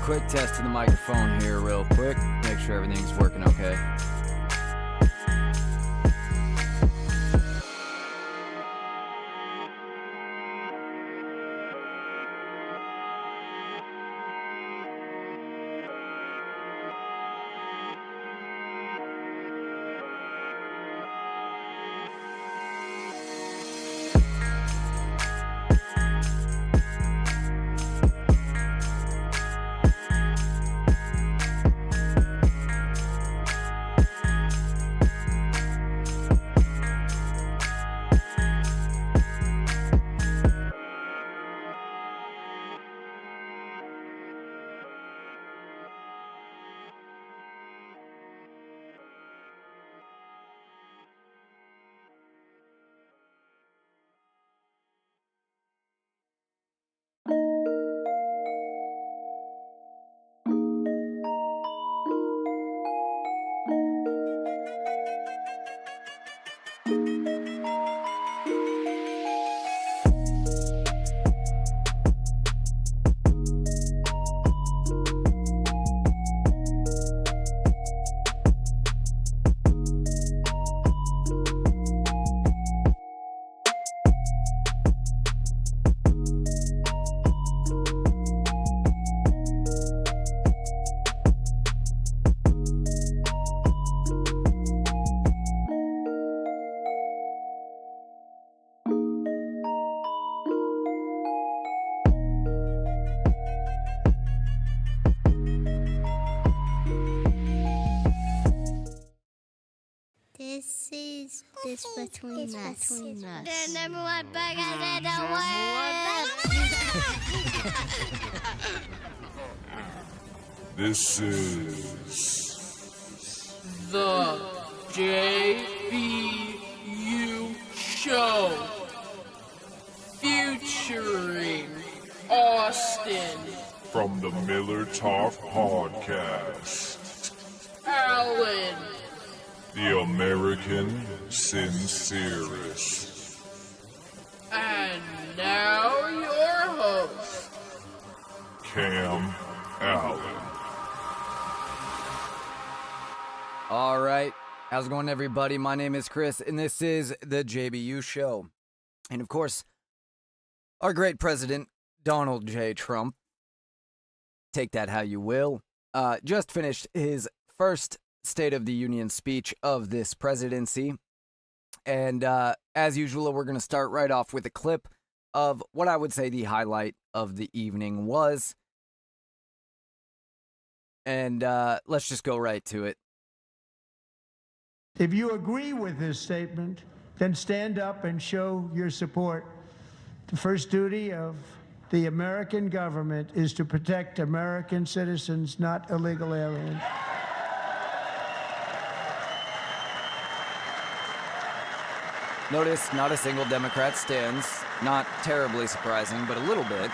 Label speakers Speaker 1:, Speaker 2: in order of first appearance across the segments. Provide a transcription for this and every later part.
Speaker 1: Quick test of the microphone here real quick. Make sure everything's working okay.
Speaker 2: This is this between us. The number one podcast in the world.
Speaker 3: This is
Speaker 4: the JBU.Show featuring Austin,
Speaker 3: from the Miller Talk Podcast,
Speaker 4: ALLAN,
Speaker 3: the American Sincerest,
Speaker 4: and now your host,
Speaker 3: Cam Allen.
Speaker 1: All right. How's it going, everybody? My name is Chris, and this is the JBU.Show. And, of course, our great president, Donald J. Trump, take that how you will, just finished his first State of the Union speech of this presidency. And as usual, we're going to start right off with a clip of what I would say the highlight of the evening was. And let's just go right to it.
Speaker 5: If you agree with this statement, then stand up and show your support. The first duty of the American government is to protect American citizens, not illegal aliens.
Speaker 1: Notice not a single Democrat stands. Not terribly surprising, but a little bit.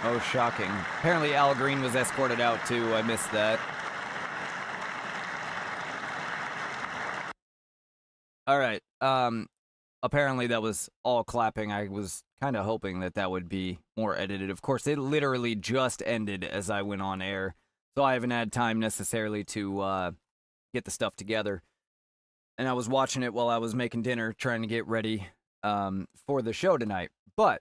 Speaker 1: Oh, shocking. Apparently Al Green was escorted out, too. I missed that. All right. Apparently that was all clapping. I was kind of hoping that that would be more edited. Of course, it literally just ended as I went on air, so I haven't had time necessarily to get the stuff together. And I was watching it while I was making dinner, trying to get ready for the show tonight. But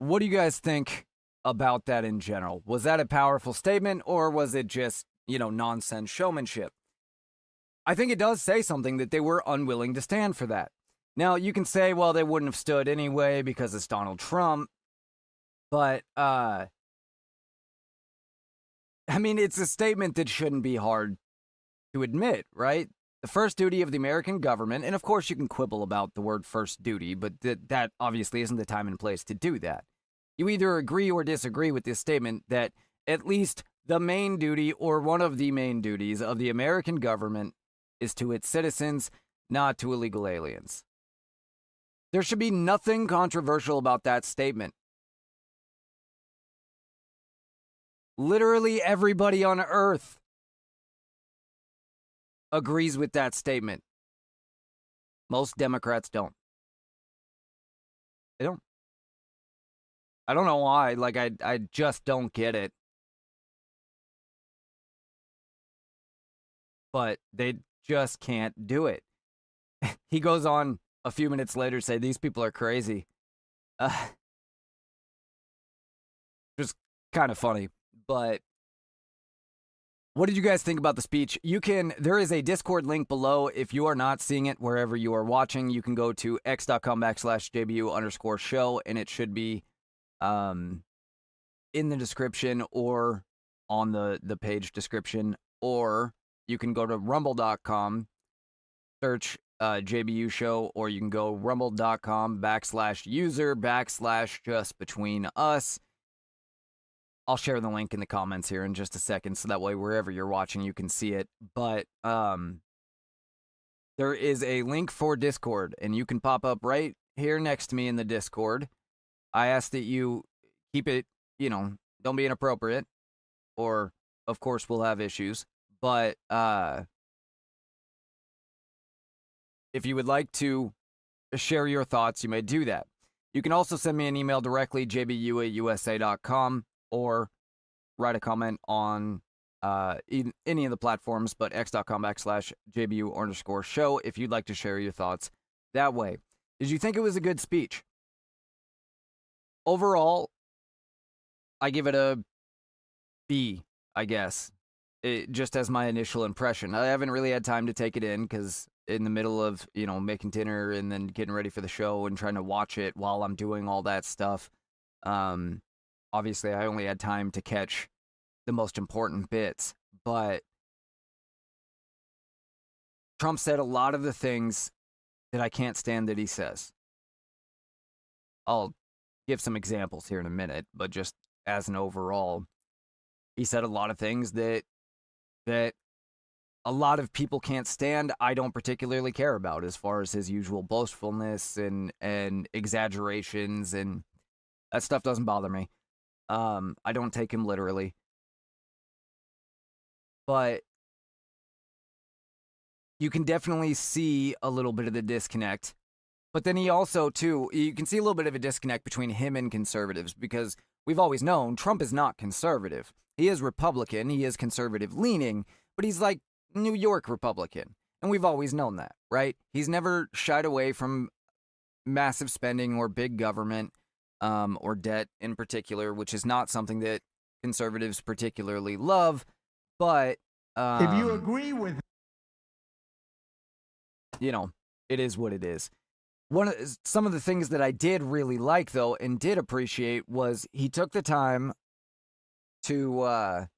Speaker 1: what do you guys think about that in general? Was that a powerful statement, or was it just, nonsense showmanship? I think it does say something that they were unwilling to stand for that. Now, you can say, well, they wouldn't have stood anyway because it's Donald Trump. But, it's a statement that shouldn't be hard to admit, right? The first duty of the American government, and of course you can quibble about the word first duty, but that obviously isn't the time and place to do that. You either agree or disagree with this statement that at least the main duty or one of the main duties of the American government is to its citizens, not to illegal aliens. There should be nothing controversial about that statement. Literally everybody on Earth agrees with that statement. Most Democrats don't. They don't. I don't know why. I just don't get it. But they just can't do it. He goes on a few minutes later to say, these people are crazy. Just kind of funny. But what did you guys think about the speech? There is a Discord link below. If you are not seeing it wherever you are watching, you can go to x.com/JBU_show, and it should be in the description or on the page description, or you can go to rumble.com, search JBU.Show, or you can go rumble.com/user/justbetweenus. I'll share the link in the comments here in just a second, so that way wherever you're watching you can see it. But there is a link for Discord, and you can pop up right here next to me in the Discord. I ask that you keep it, don't be inappropriate, or of course we'll have issues. But if you would like to share your thoughts, you may do that. You can also send me an email directly, jbu@usa.com, or write a comment on any of the platforms, but x.com/JBU_show if you'd like to share your thoughts that way. Did you think it was a good speech? Overall, I give it a B, I guess, just as my initial impression. I haven't really had time to take it in because in the middle of, making dinner and then getting ready for the show and trying to watch it while I'm doing all that stuff. Obviously, I only had time to catch the most important bits, but Trump said a lot of the things that I can't stand that he says. I'll give some examples here in a minute, but just as an overall, he said a lot of things that a lot of people can't stand. I don't particularly care about, as far as his usual boastfulness and exaggerations, and that stuff doesn't bother me. I don't take him literally. But you can definitely see a little bit of the disconnect. But then he also, too, you can see a little bit of a disconnect between him and conservatives, because we've always known Trump is not conservative. He is Republican, he is conservative-leaning, but he's like New York Republican. And we've always known that, right? He's never shied away from massive spending or big government. Or debt in particular, which is not something that conservatives particularly love, but
Speaker 5: if you agree with,
Speaker 1: it is what it is. Some of the things that I did really like, though, and did appreciate, was he took the time to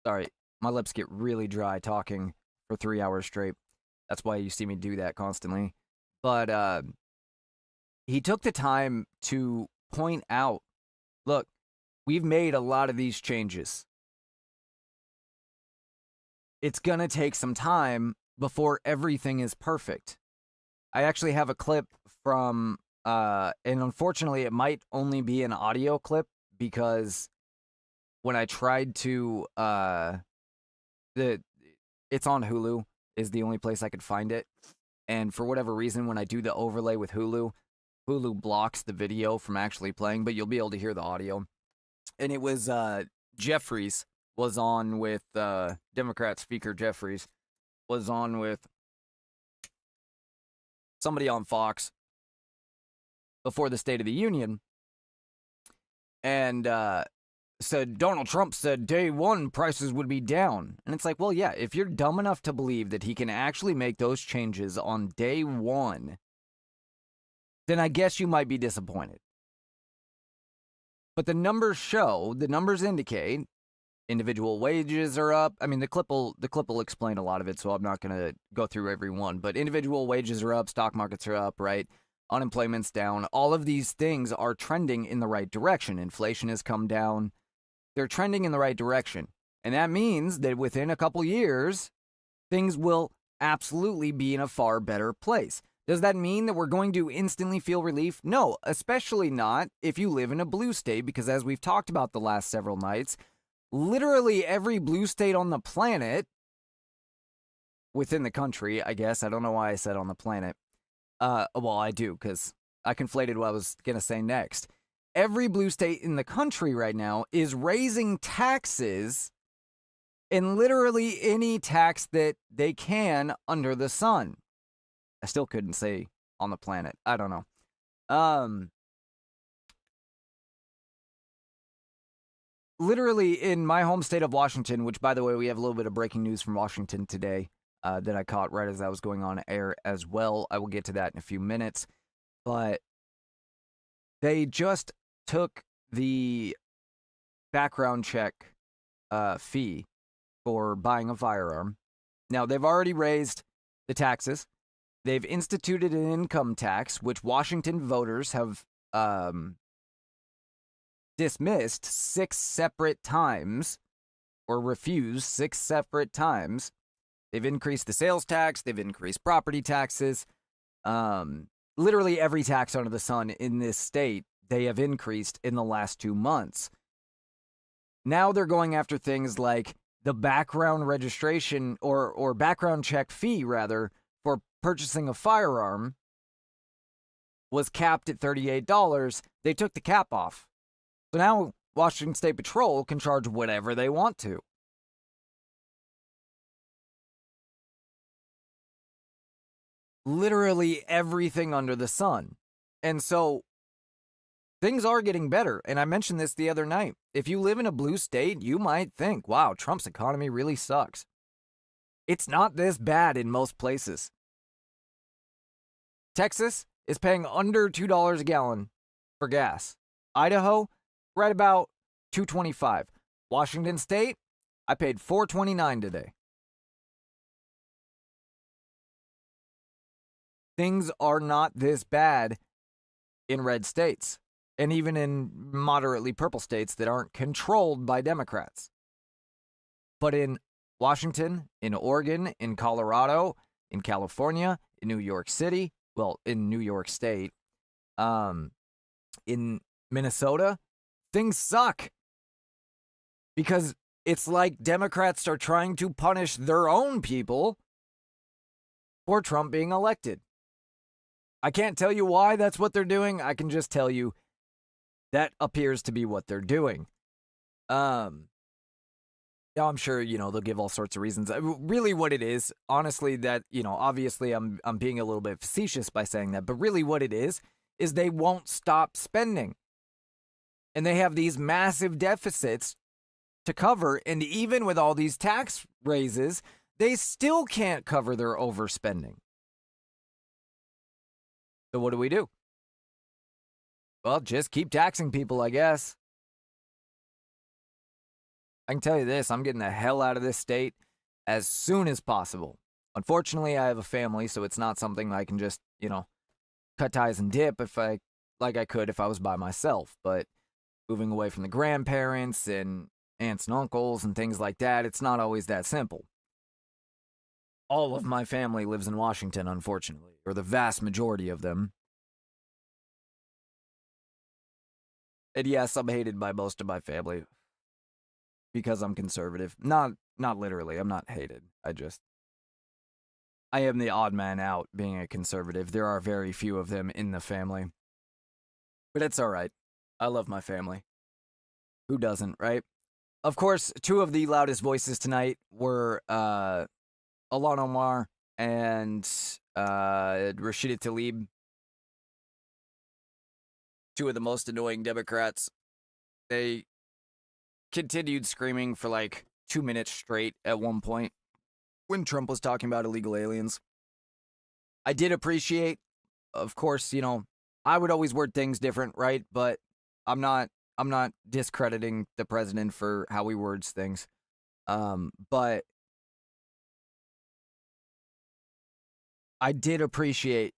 Speaker 1: sorry, my lips get really dry talking for 3 hours straight. That's why you see me do that constantly. But he took the time to point out, look, we've made a lot of these changes. It's gonna take some time before everything is perfect. I actually have a clip from, and unfortunately it might only be an audio clip, because when I tried to, it's on Hulu, is the only place I could find it. And for whatever reason, when I do the overlay with Hulu blocks the video from actually playing, but you'll be able to hear the audio. And it was Jeffries was on with Democrat Speaker Jeffries was on with somebody on Fox before the State of the Union, and said Donald Trump said day one prices would be down. And it's like, well, yeah, if you're dumb enough to believe that he can actually make those changes on day one, then I guess you might be disappointed. But the numbers show, the numbers indicate individual wages are up. I mean, the clip will explain a lot of it, so I'm not going to go through every one. But individual wages are up, stock markets are up, right? Unemployment's down. All of these things are trending in the right direction. Inflation has come down. They're trending in the right direction. And that means that within a couple years, things will absolutely be in a far better place. Does that mean that we're going to instantly feel relief? No, especially not if you live in a blue state, because as we've talked about the last several nights, literally every blue state on the planet, within the country, I guess. I don't know why I said on the planet. Well, I do, because I conflated what I was going to say next. Every blue state in the country right now is raising taxes, and literally any tax that they can under the sun. I still couldn't say on the planet. I don't know. Literally in my home state of Washington, which, by the way, we have a little bit of breaking news from Washington today that I caught right as I was going on air as well. I will get to that in a few minutes. But they just took the background check fee for buying a firearm. Now, they've already raised the taxes. They've instituted an income tax, which Washington voters have dismissed 6 separate times, or refused 6 separate times. They've increased the sales tax. They've increased property taxes. Literally every tax under the sun in this state, they have increased in the last 2 months. Now they're going after things like the background registration or background check fee, rather, for purchasing a firearm was capped at $38. They took the cap off. So now Washington State Patrol can charge whatever they want to. Literally everything under the sun. And so things are getting better. And I mentioned this the other night. If you live in a blue state, you might think, wow, Trump's economy really sucks. It's not this bad in most places. Texas is paying under $2 a gallon for gas. Idaho, right about $2.25. Washington State, I paid $4.29 today. Things are not this bad in red states, and even in moderately purple states that aren't controlled by Democrats. But in Washington, in Oregon, in Colorado, in California, in New York City, well, in New York State, in Minnesota, things suck. Because it's like Democrats are trying to punish their own people for Trump being elected. I can't tell you why that's what they're doing. I can just tell you that appears to be what they're doing. I'm sure, they'll give all sorts of reasons. Really what it is, honestly, that, obviously I'm being a little bit facetious by saying that, but really what it is they won't stop spending. And they have these massive deficits to cover, and even with all these tax raises, they still can't cover their overspending. So what do? Well, just keep taxing people, I guess. I can tell you this, I'm getting the hell out of this state as soon as possible. Unfortunately, I have a family, so it's not something I can just, cut ties and dip like I could if I was by myself. But moving away from the grandparents and aunts and uncles and things like that, it's not always that simple. All of my family lives in Washington, unfortunately, or the vast majority of them. And yes, I'm hated by most of my family because I'm conservative. Not literally, I'm not hated. I am the odd man out being a conservative. There are very few of them in the family. But it's all right. I love my family. Who doesn't, right? Of course, 2 of the loudest voices tonight were ALLAN Omar and Rashida Tlaib. 2 of the most annoying Democrats They continued screaming for like 2 minutes straight at one point when Trump was talking about illegal aliens. I did appreciate, of course, you know, I would always word things different, right? But I'm not discrediting the president for how he words things. But I did appreciate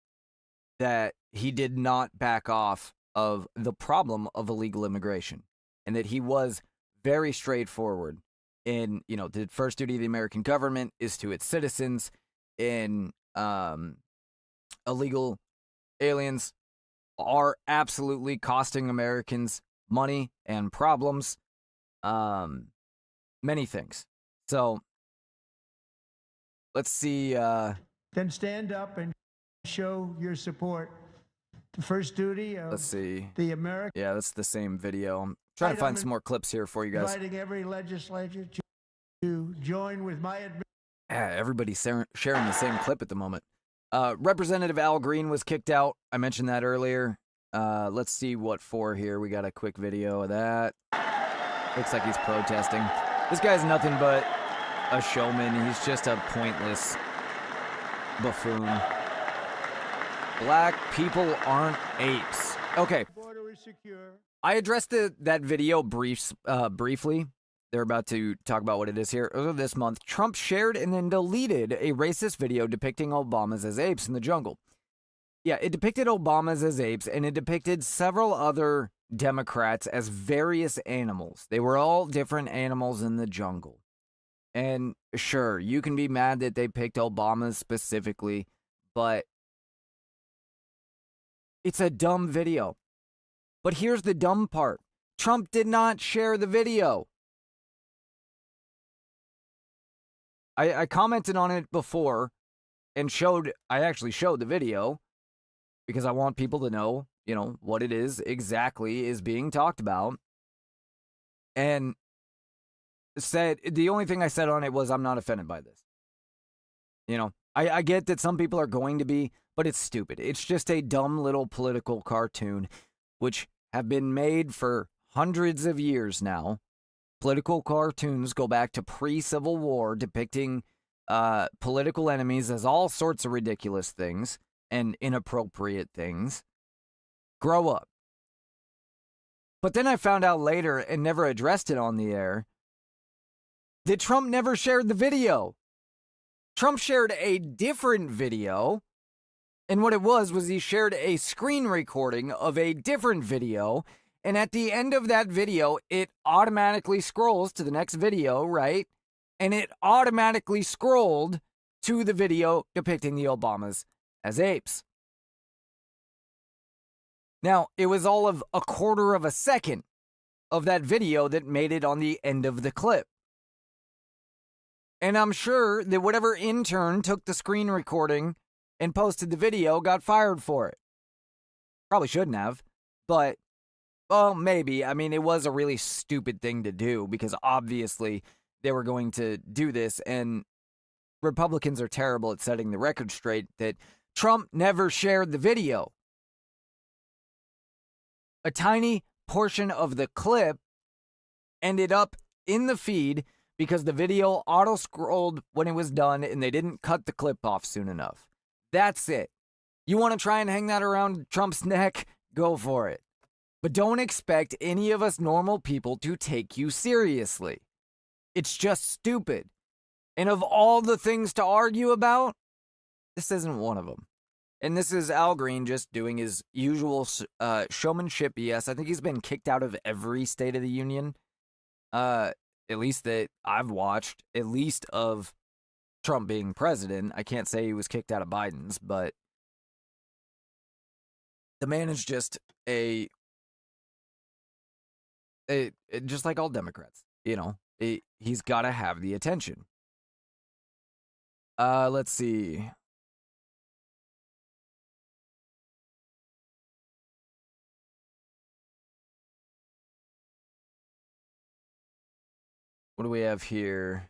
Speaker 1: that he did not back off of the problem of illegal immigration, and that he was very straightforward in, you know, the first duty of the American government is to its citizens. In illegal aliens are absolutely costing Americans money and problems, many things. So let's see.
Speaker 5: Then stand up and show your support. The first duty of
Speaker 1: Let's see.
Speaker 5: the American.
Speaker 1: Yeah, that's the same video. I'm trying to find some more clips here for you guys.
Speaker 5: Inviting every legislature to join with my administration.
Speaker 1: Everybody's sharing the same clip at the moment. Representative Al Green was kicked out. I mentioned that earlier. Let's see what for here. We got a quick video of that. Looks like he's protesting. This guy's nothing but a showman. He's just a pointless buffoon. Black people aren't apes. Okay.
Speaker 5: Border is secure.
Speaker 1: I addressed that video briefly. They're about to talk about what it is here. Earlier this month, Trump shared and then deleted a racist video depicting Obamas as apes in the jungle. Yeah, it depicted Obamas as apes, and it depicted several other Democrats as various animals. They were all different animals in the jungle. And sure, you can be mad that they picked Obama specifically, but it's a dumb video. But here's the dumb part. Trump did not share the video. I commented on it before and I actually showed the video because I want people to know, you know, what it is exactly is being talked about. And said, the only thing I said on it was, I'm not offended by this. You know, I get that some people are going to be, but it's stupid. It's just a dumb little political cartoon, which have been made for hundreds of years now. Political cartoons go back to pre-Civil War, depicting political enemies as all sorts of ridiculous things and inappropriate things. Grow up. But then I found out later, and never addressed it on the air, that Trump never shared the video. Trump shared a different video, and what it was he shared a screen recording of a different video. And at the end of that video, it automatically scrolls to the next video, right? And it automatically scrolled to the video depicting the Obamas as apes. Now, it was all of a quarter of a second of that video that made it on the end of the clip. And I'm sure that whatever intern took the screen recording and posted the video got fired for it. Probably shouldn't have, but well, maybe. I mean, it was a really stupid thing to do because obviously they were going to do this, and Republicans are terrible at setting the record straight that Trump never shared the video. A tiny portion of the clip ended up in the feed because the video auto-scrolled when it was done and they didn't cut the clip off soon enough. That's it. You want to try and hang that around Trump's neck? Go for it. But don't expect any of us normal people to take you seriously. It's just stupid. And of all the things to argue about, this isn't one of them. And this is Al Green just doing his usual showmanship BS. I think he's been kicked out of every State of the Union, at least that I've watched, at least of Trump being president. I can't say he was kicked out of Biden's, but the man is just just like all Democrats, you know, he's got to have the attention. Let's see. What do we have here?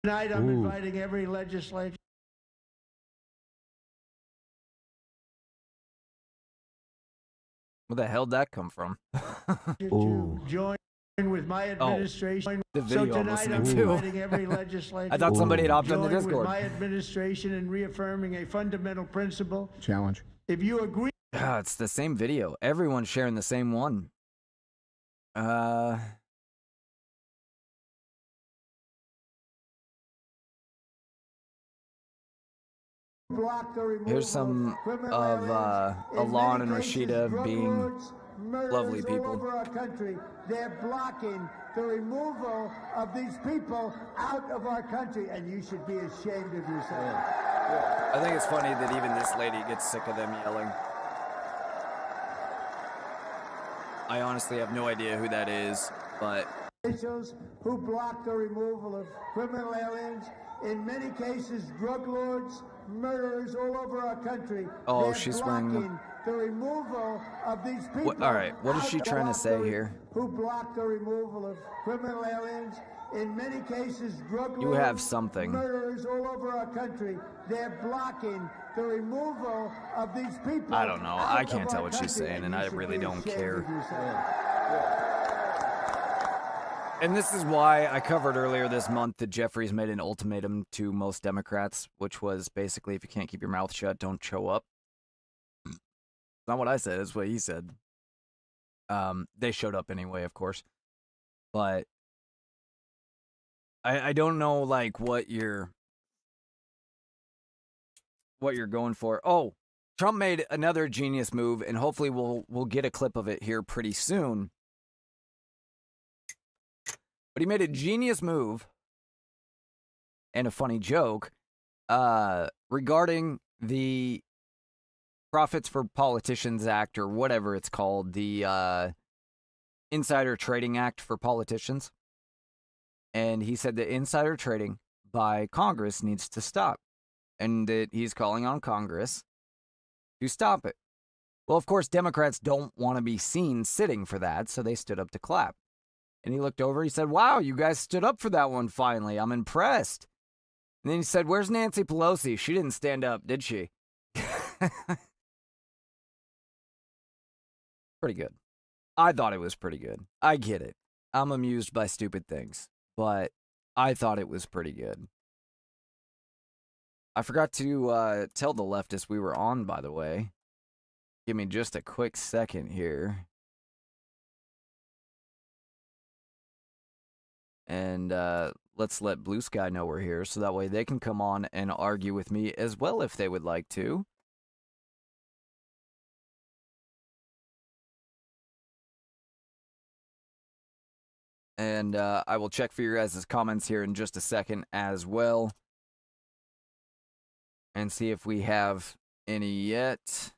Speaker 5: Tonight, I'm inviting every legislature
Speaker 1: Where the hell'd that come from?
Speaker 5: to join with my administration.
Speaker 1: The video
Speaker 5: so
Speaker 1: I'm
Speaker 5: tonight
Speaker 1: listening
Speaker 5: I'm
Speaker 1: to.
Speaker 5: inviting every legislator
Speaker 1: I thought somebody had hopped on the
Speaker 5: join with
Speaker 1: Discord.
Speaker 5: my administration in reaffirming a fundamental principle.
Speaker 6: Challenge.
Speaker 5: If you agree
Speaker 1: It's the same video. Everyone's sharing the same one.
Speaker 5: block the removal
Speaker 1: Here's some
Speaker 5: criminal
Speaker 1: of
Speaker 5: aliens, in
Speaker 1: Allan
Speaker 5: many
Speaker 1: and
Speaker 5: cases,
Speaker 1: Rashida
Speaker 5: drug
Speaker 1: being
Speaker 5: lords, murderers
Speaker 1: lovely
Speaker 5: all
Speaker 1: people.
Speaker 5: over our country. They're blocking the removal of these people out of our country, and you should be ashamed of yourself.
Speaker 1: I think it's funny that even this lady gets sick of them yelling. I honestly have no idea who that is, but
Speaker 5: Officials who block the removal of criminal aliens, in many cases drug lords, murderers all over our country.
Speaker 1: Oh,
Speaker 5: They're
Speaker 1: she's wearing
Speaker 5: blocking the removal of these people.
Speaker 1: all right, what is she trying to say here?
Speaker 5: Who block the removal of criminal aliens, in many cases drug lords,
Speaker 1: You have something.
Speaker 5: murderers all over our country. They're blocking the removal of these people.
Speaker 1: I don't know.
Speaker 5: out
Speaker 1: I
Speaker 5: of
Speaker 1: can't tell
Speaker 5: our
Speaker 1: what she's
Speaker 5: country,
Speaker 1: saying, and
Speaker 5: you
Speaker 1: I
Speaker 5: should
Speaker 1: really
Speaker 5: be
Speaker 1: don't
Speaker 5: ashamed
Speaker 1: care.
Speaker 5: of yourself.
Speaker 1: And this is why I covered earlier this month that Jeffries made an ultimatum to most Democrats, which was basically, if you can't keep your mouth shut, don't show up. It's not what I said, it's what he said. They showed up anyway, of course. But I don't know, like, what you're going for. Oh, Trump made another genius move, and hopefully we'll get a clip of it here pretty soon. But he made a genius move and a funny joke regarding the Profits for Politicians Act, or whatever it's called, the Insider Trading Act for politicians. And he said that insider trading by Congress needs to stop, and that he's calling on Congress to stop it. Well, of course, Democrats don't want to be seen sitting for that, so they stood up to clap. And he looked over, he said, wow, you guys stood up for that one finally. I'm impressed. And then he said, where's Nancy Pelosi? She didn't stand up, did she? Pretty good. I thought it was pretty good. I get it. I'm amused by stupid things, but I thought it was pretty good. I forgot to tell the leftists we were on, by the way. Give me just a quick second here. And let's let Blue Sky know we're here, so that way they can come on and argue with me as well if they would like to. And I will check for your guys' comments here in just a second as well. And see if we have any yet.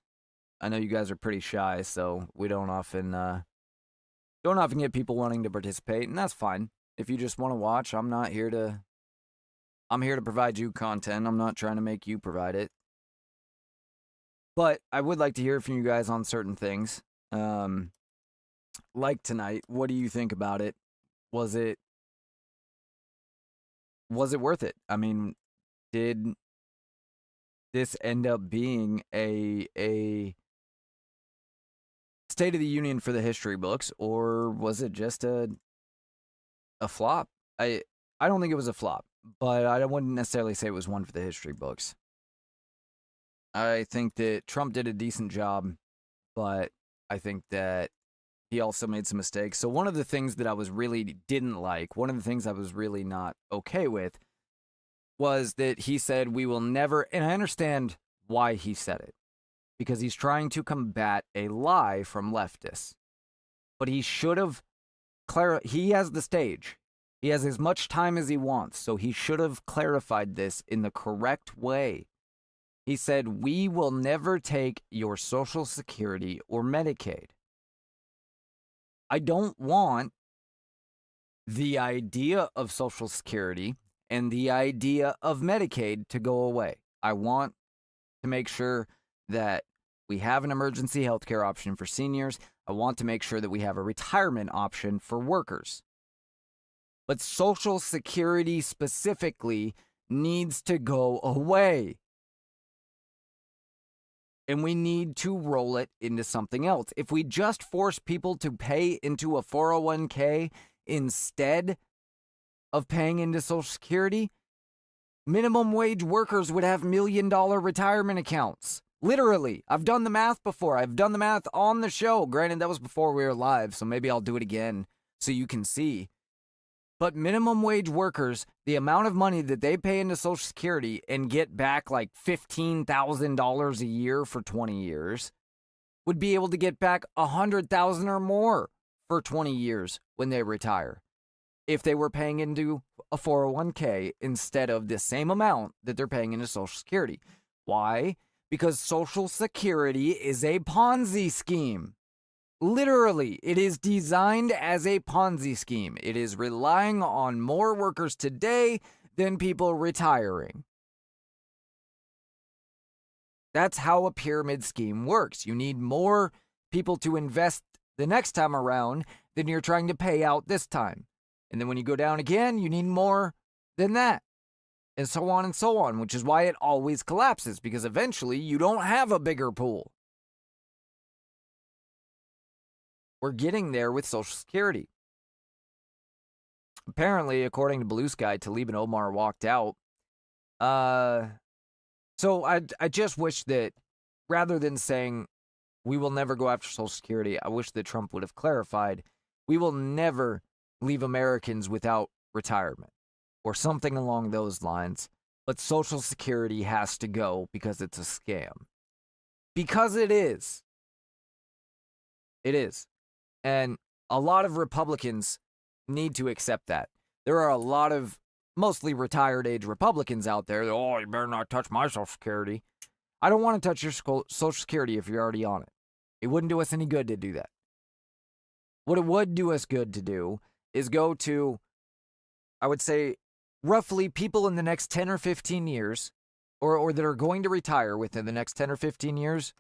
Speaker 1: I know you guys are pretty shy, so we don't often get people wanting to participate, and that's fine. If you just want to watch, I'm here to provide you content. I'm not trying to make you provide it. But I would like to hear from you guys on certain things. Like tonight, what do you think about it? Was it worth it? I mean, did this end up being a State of the Union for the history books, or was it just a flop? I don't think it was a flop, but I wouldn't necessarily say it was one for the history books. I think that Trump did a decent job, but I think that he also made some mistakes. So one of the things that I was really didn't like, one of the things I was really not okay with, was that he said we will never, and I understand why he said it, because he's trying to combat a lie from leftists. But he should have he has the stage. He has as much time as he wants, so he should have clarified this in the correct way. He said, we will never take your Social Security or Medicaid. I don't want the idea of Social Security and the idea of Medicaid to go away. I want to make sure that we have an emergency health care option for seniors. I want to make sure that we have a retirement option for workers. But Social Security specifically needs to go away. and we need to roll it into something else. If we just force people to pay into a 401k instead of paying into Social Security, minimum wage workers would have $1 million retirement accounts. Literally. I've done the math before. I've done the math on the show. Granted, that was before we were live, so maybe I'll do it again so you can see. But minimum wage workers, the amount of money that they pay into Social Security and get back like $15,000 a year for 20 years would be able to get back $100,000 or more for 20 years when they retire, if they were paying into a 401k instead of the same amount that they're paying into Social Security. Why? Because Social Security is a Ponzi scheme. Literally, it is designed as a Ponzi scheme. It is relying on more workers today than people retiring. That's how a pyramid scheme works. You need more people to invest the next time around than you're trying to pay out this time. And then when you go down again, you need more than that. And so on, which is why it always collapses, because eventually you don't have a bigger pool. We're getting there with Social Security. Apparently, according to Blue Sky, Talib and Omar walked out. So I just wish that rather than saying we will never go after Social Security, I wish that Trump would have clarified we will never leave Americans without retirement or something along those lines. But Social Security has to go because it's a scam. Because it is. It is. And a lot of Republicans need to accept that. There are a lot of mostly retired age Republicans out there that, oh, you better not touch my Social Security. I don't want to touch your Social Security if you're already on it. It wouldn't do us any good to do that. What it would do us good to do is go to, I would say, roughly people in the next 10 or 15 years, or that are going to retire within the next 10 or 15 years,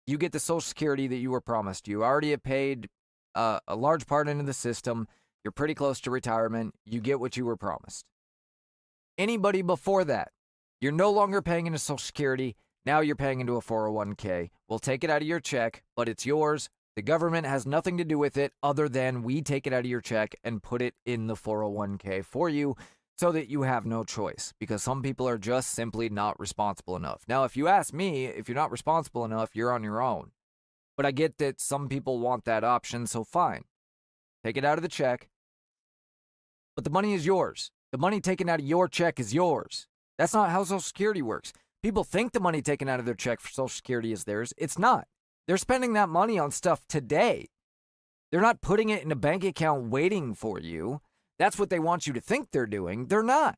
Speaker 1: you get the Social Security that you were promised. You already have paid a large part into the system. You're pretty close to retirement. You get what you were promised. Anybody before that, you're no longer paying into Social Security. Now you're paying into a 401k. We'll take it out of your check, but it's yours. The government has nothing to do with it other than we take it out of your check and put it in the 401k for you so that you have no choice, because some people are just simply not responsible enough. Now, if you ask me, if you're not responsible enough, you're on your own. But I get that some people want that option, so fine. Take it out of the check. But the money is yours. The money taken out of your check is yours. That's not how Social Security works. People think the money taken out of their check for Social Security is theirs. It's not. They're spending that money on stuff today. They're not putting it in a bank account waiting for you. That's what they want you to think they're doing. They're not.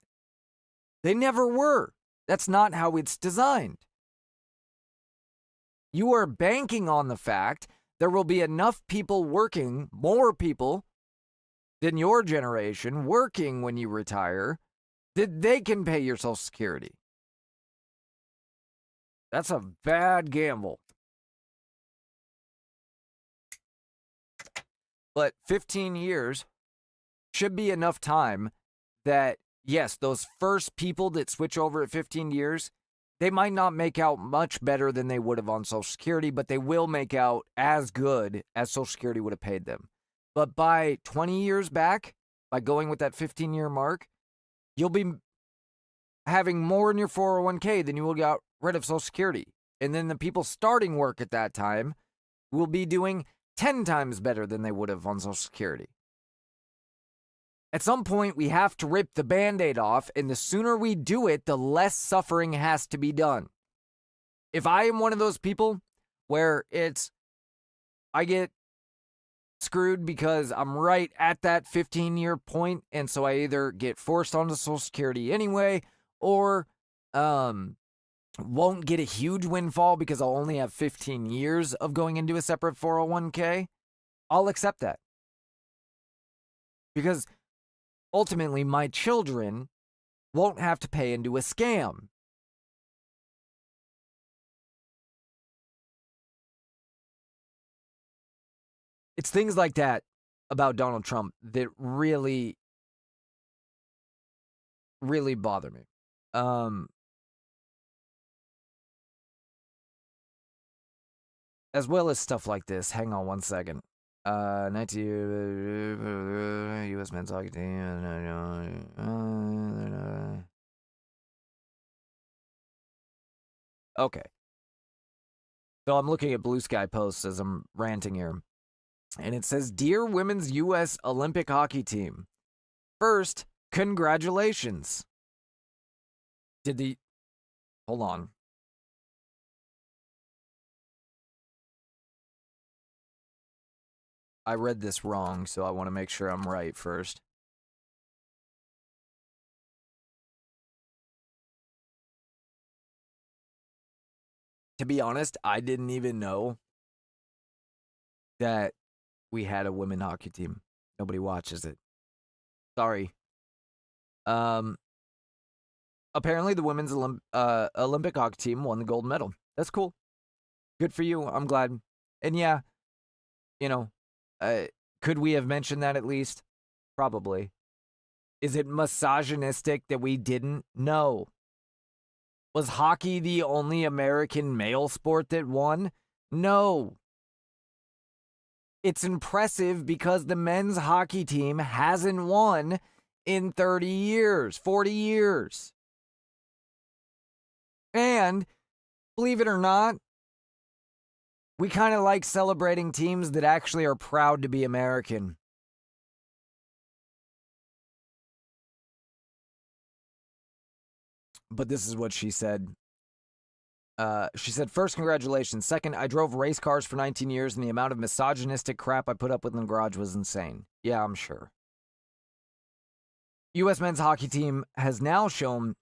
Speaker 1: They never were. That's not how it's designed. You are banking on the fact there will be enough people working, more people than your generation working when you retire, that they can pay your Social Security. That's a bad gamble. But 15 years should be enough time that, yes, those first people that switch over at 15 years, they might not make out much better than they would have on Social Security, but they will make out as good as Social Security would have paid them. But by 20 years back, by going with that 15-year mark, you'll be having more in your 401k than you will get rid of Social Security. And then the people starting work at that time will be doing 10 times better than they would have on Social Security. At some point, we have to rip the Band-Aid off, and the sooner we do it, the less suffering has to be done. If I am one of those people where I get screwed because I'm right at that 15-year point, and so I either get forced onto Social Security anyway, or won't get a huge windfall because I'll only have 15 years of going into a separate 401k, I'll accept that. Because ultimately, my children won't have to pay into a scam. It's things like that about Donald Trump that really, really bother me. as well as stuff like this. Hang on one second. 19 U.S. men's hockey team. Okay. So I'm looking at Blue Sky posts as I'm ranting here. And it says, Dear Women's U.S. Olympic Hockey Team, first, congratulations. Hold on. I read this wrong, so I want to make sure I'm right first. To be honest, I didn't even know that we had a women hockey team. Nobody watches it. Sorry. Apparently the women's Olympic hockey team won the gold medal. That's cool. Good for you. I'm glad. And yeah, you know, could we have mentioned that at least? Probably. Is it misogynistic that we didn't? No. Was hockey the only American male sport that won? No. It's impressive because the men's hockey team hasn't won in 30 years, 40 years. And, believe it or not, we kind of like celebrating teams that actually are proud to be American. But this is what she said. She said, first, congratulations. Second, I drove race cars for 19 years, and the amount of misogynistic crap I put up with in the garage was insane. Yeah, I'm sure. U.S. men's hockey team has now shown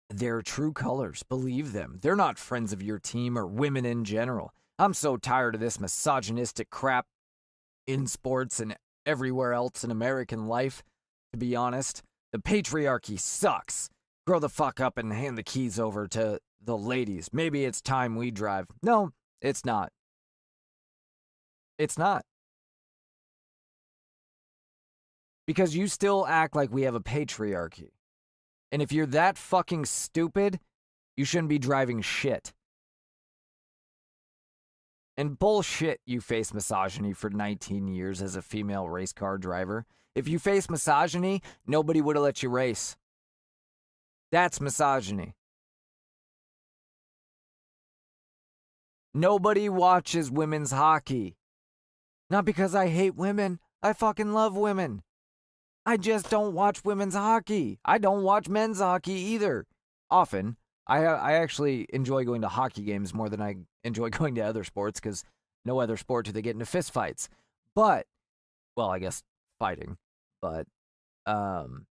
Speaker 1: their true colors. Believe them. They're not friends of your team or women in general. I'm so tired of this misogynistic crap in sports and everywhere else in American life, to be honest. The patriarchy sucks. Grow the fuck up and hand the keys over to the ladies. Maybe it's time we drive. No, it's not. It's not. Because you still act like we have a patriarchy. And if you're that fucking stupid, you shouldn't be driving shit. And bullshit, you face misogyny for 19 years as a female race car driver. If you face misogyny, nobody would have let you race. That's misogyny. Nobody watches women's hockey. Not because I hate women. I fucking love women. I just don't watch women's hockey. I don't watch men's hockey either. Often. I actually enjoy going to hockey games more than I enjoy going to other sports because no other sport do they get into fistfights. But, well, I guess fighting. But I'm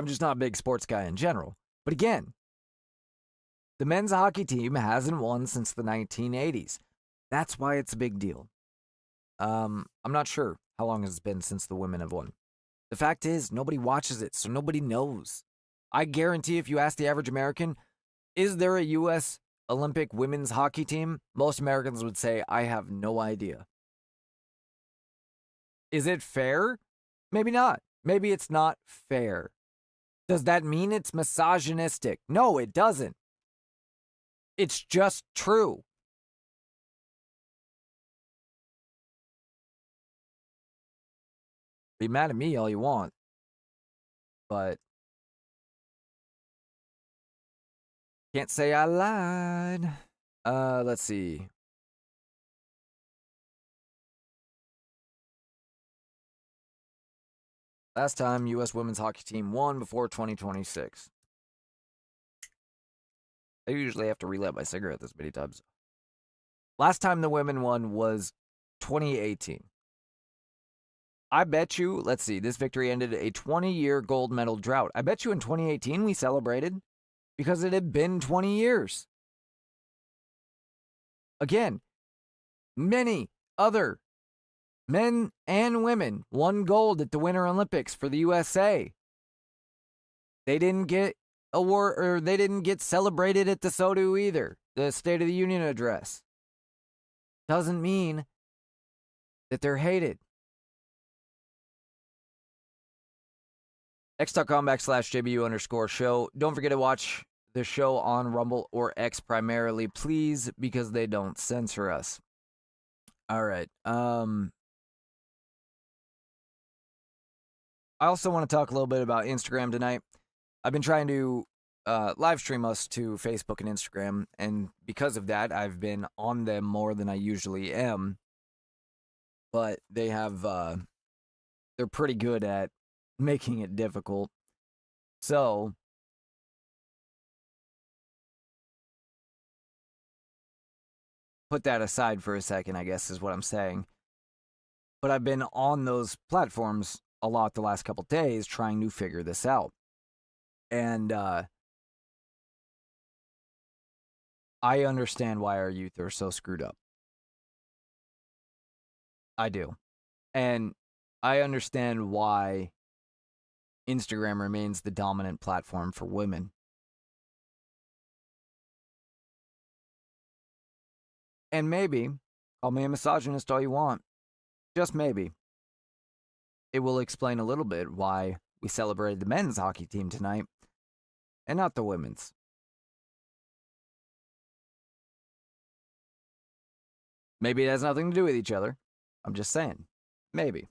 Speaker 1: just not a big sports guy in general. But again, the men's hockey team hasn't won since the 1980s. That's why it's a big deal. I'm not sure how long it's been since the women have won. The fact is, nobody watches it, so nobody knows. I guarantee if you ask the average American, is there a U.S. Olympic women's hockey team? Most Americans would say, I have no idea. Is it fair? Maybe not. Maybe it's not fair. Does that mean it's misogynistic? No, it doesn't. It's just true. Be mad at me all you want. But can't say I lied. Let's see. Last time U.S. women's hockey team won before 2026. I usually have to relight my cigarette this many times. Last time the women won was 2018. I bet you, let's see, this victory ended a 20-year gold medal drought. I bet you in 2018 we celebrated because it had been 20 years. Again, many other men and women won gold at the Winter Olympics for the USA. They didn't get award, or they didn't get celebrated at the SOTU either, the State of the Union address. Doesn't mean that they're hated. X.com/JBU_show. Don't forget to watch the show on Rumble or X primarily, please, because they don't censor us. All right. I also want to talk a little bit about Instagram tonight. I've been trying to live stream us to Facebook and Instagram, and because of that, I've been on them more than I usually am. But they have, they're pretty good at making it difficult. So, put that aside for a second, I guess is what I'm saying. But I've been on those platforms a lot the last couple days trying to figure this out. And I understand why our youth are so screwed up. I do. And I understand why Instagram remains the dominant platform for women. And maybe, call me a misogynist all you want, just maybe, it will explain a little bit why we celebrated the men's hockey team tonight and not the women's. Maybe it has nothing to do with each other. I'm just saying. Maybe.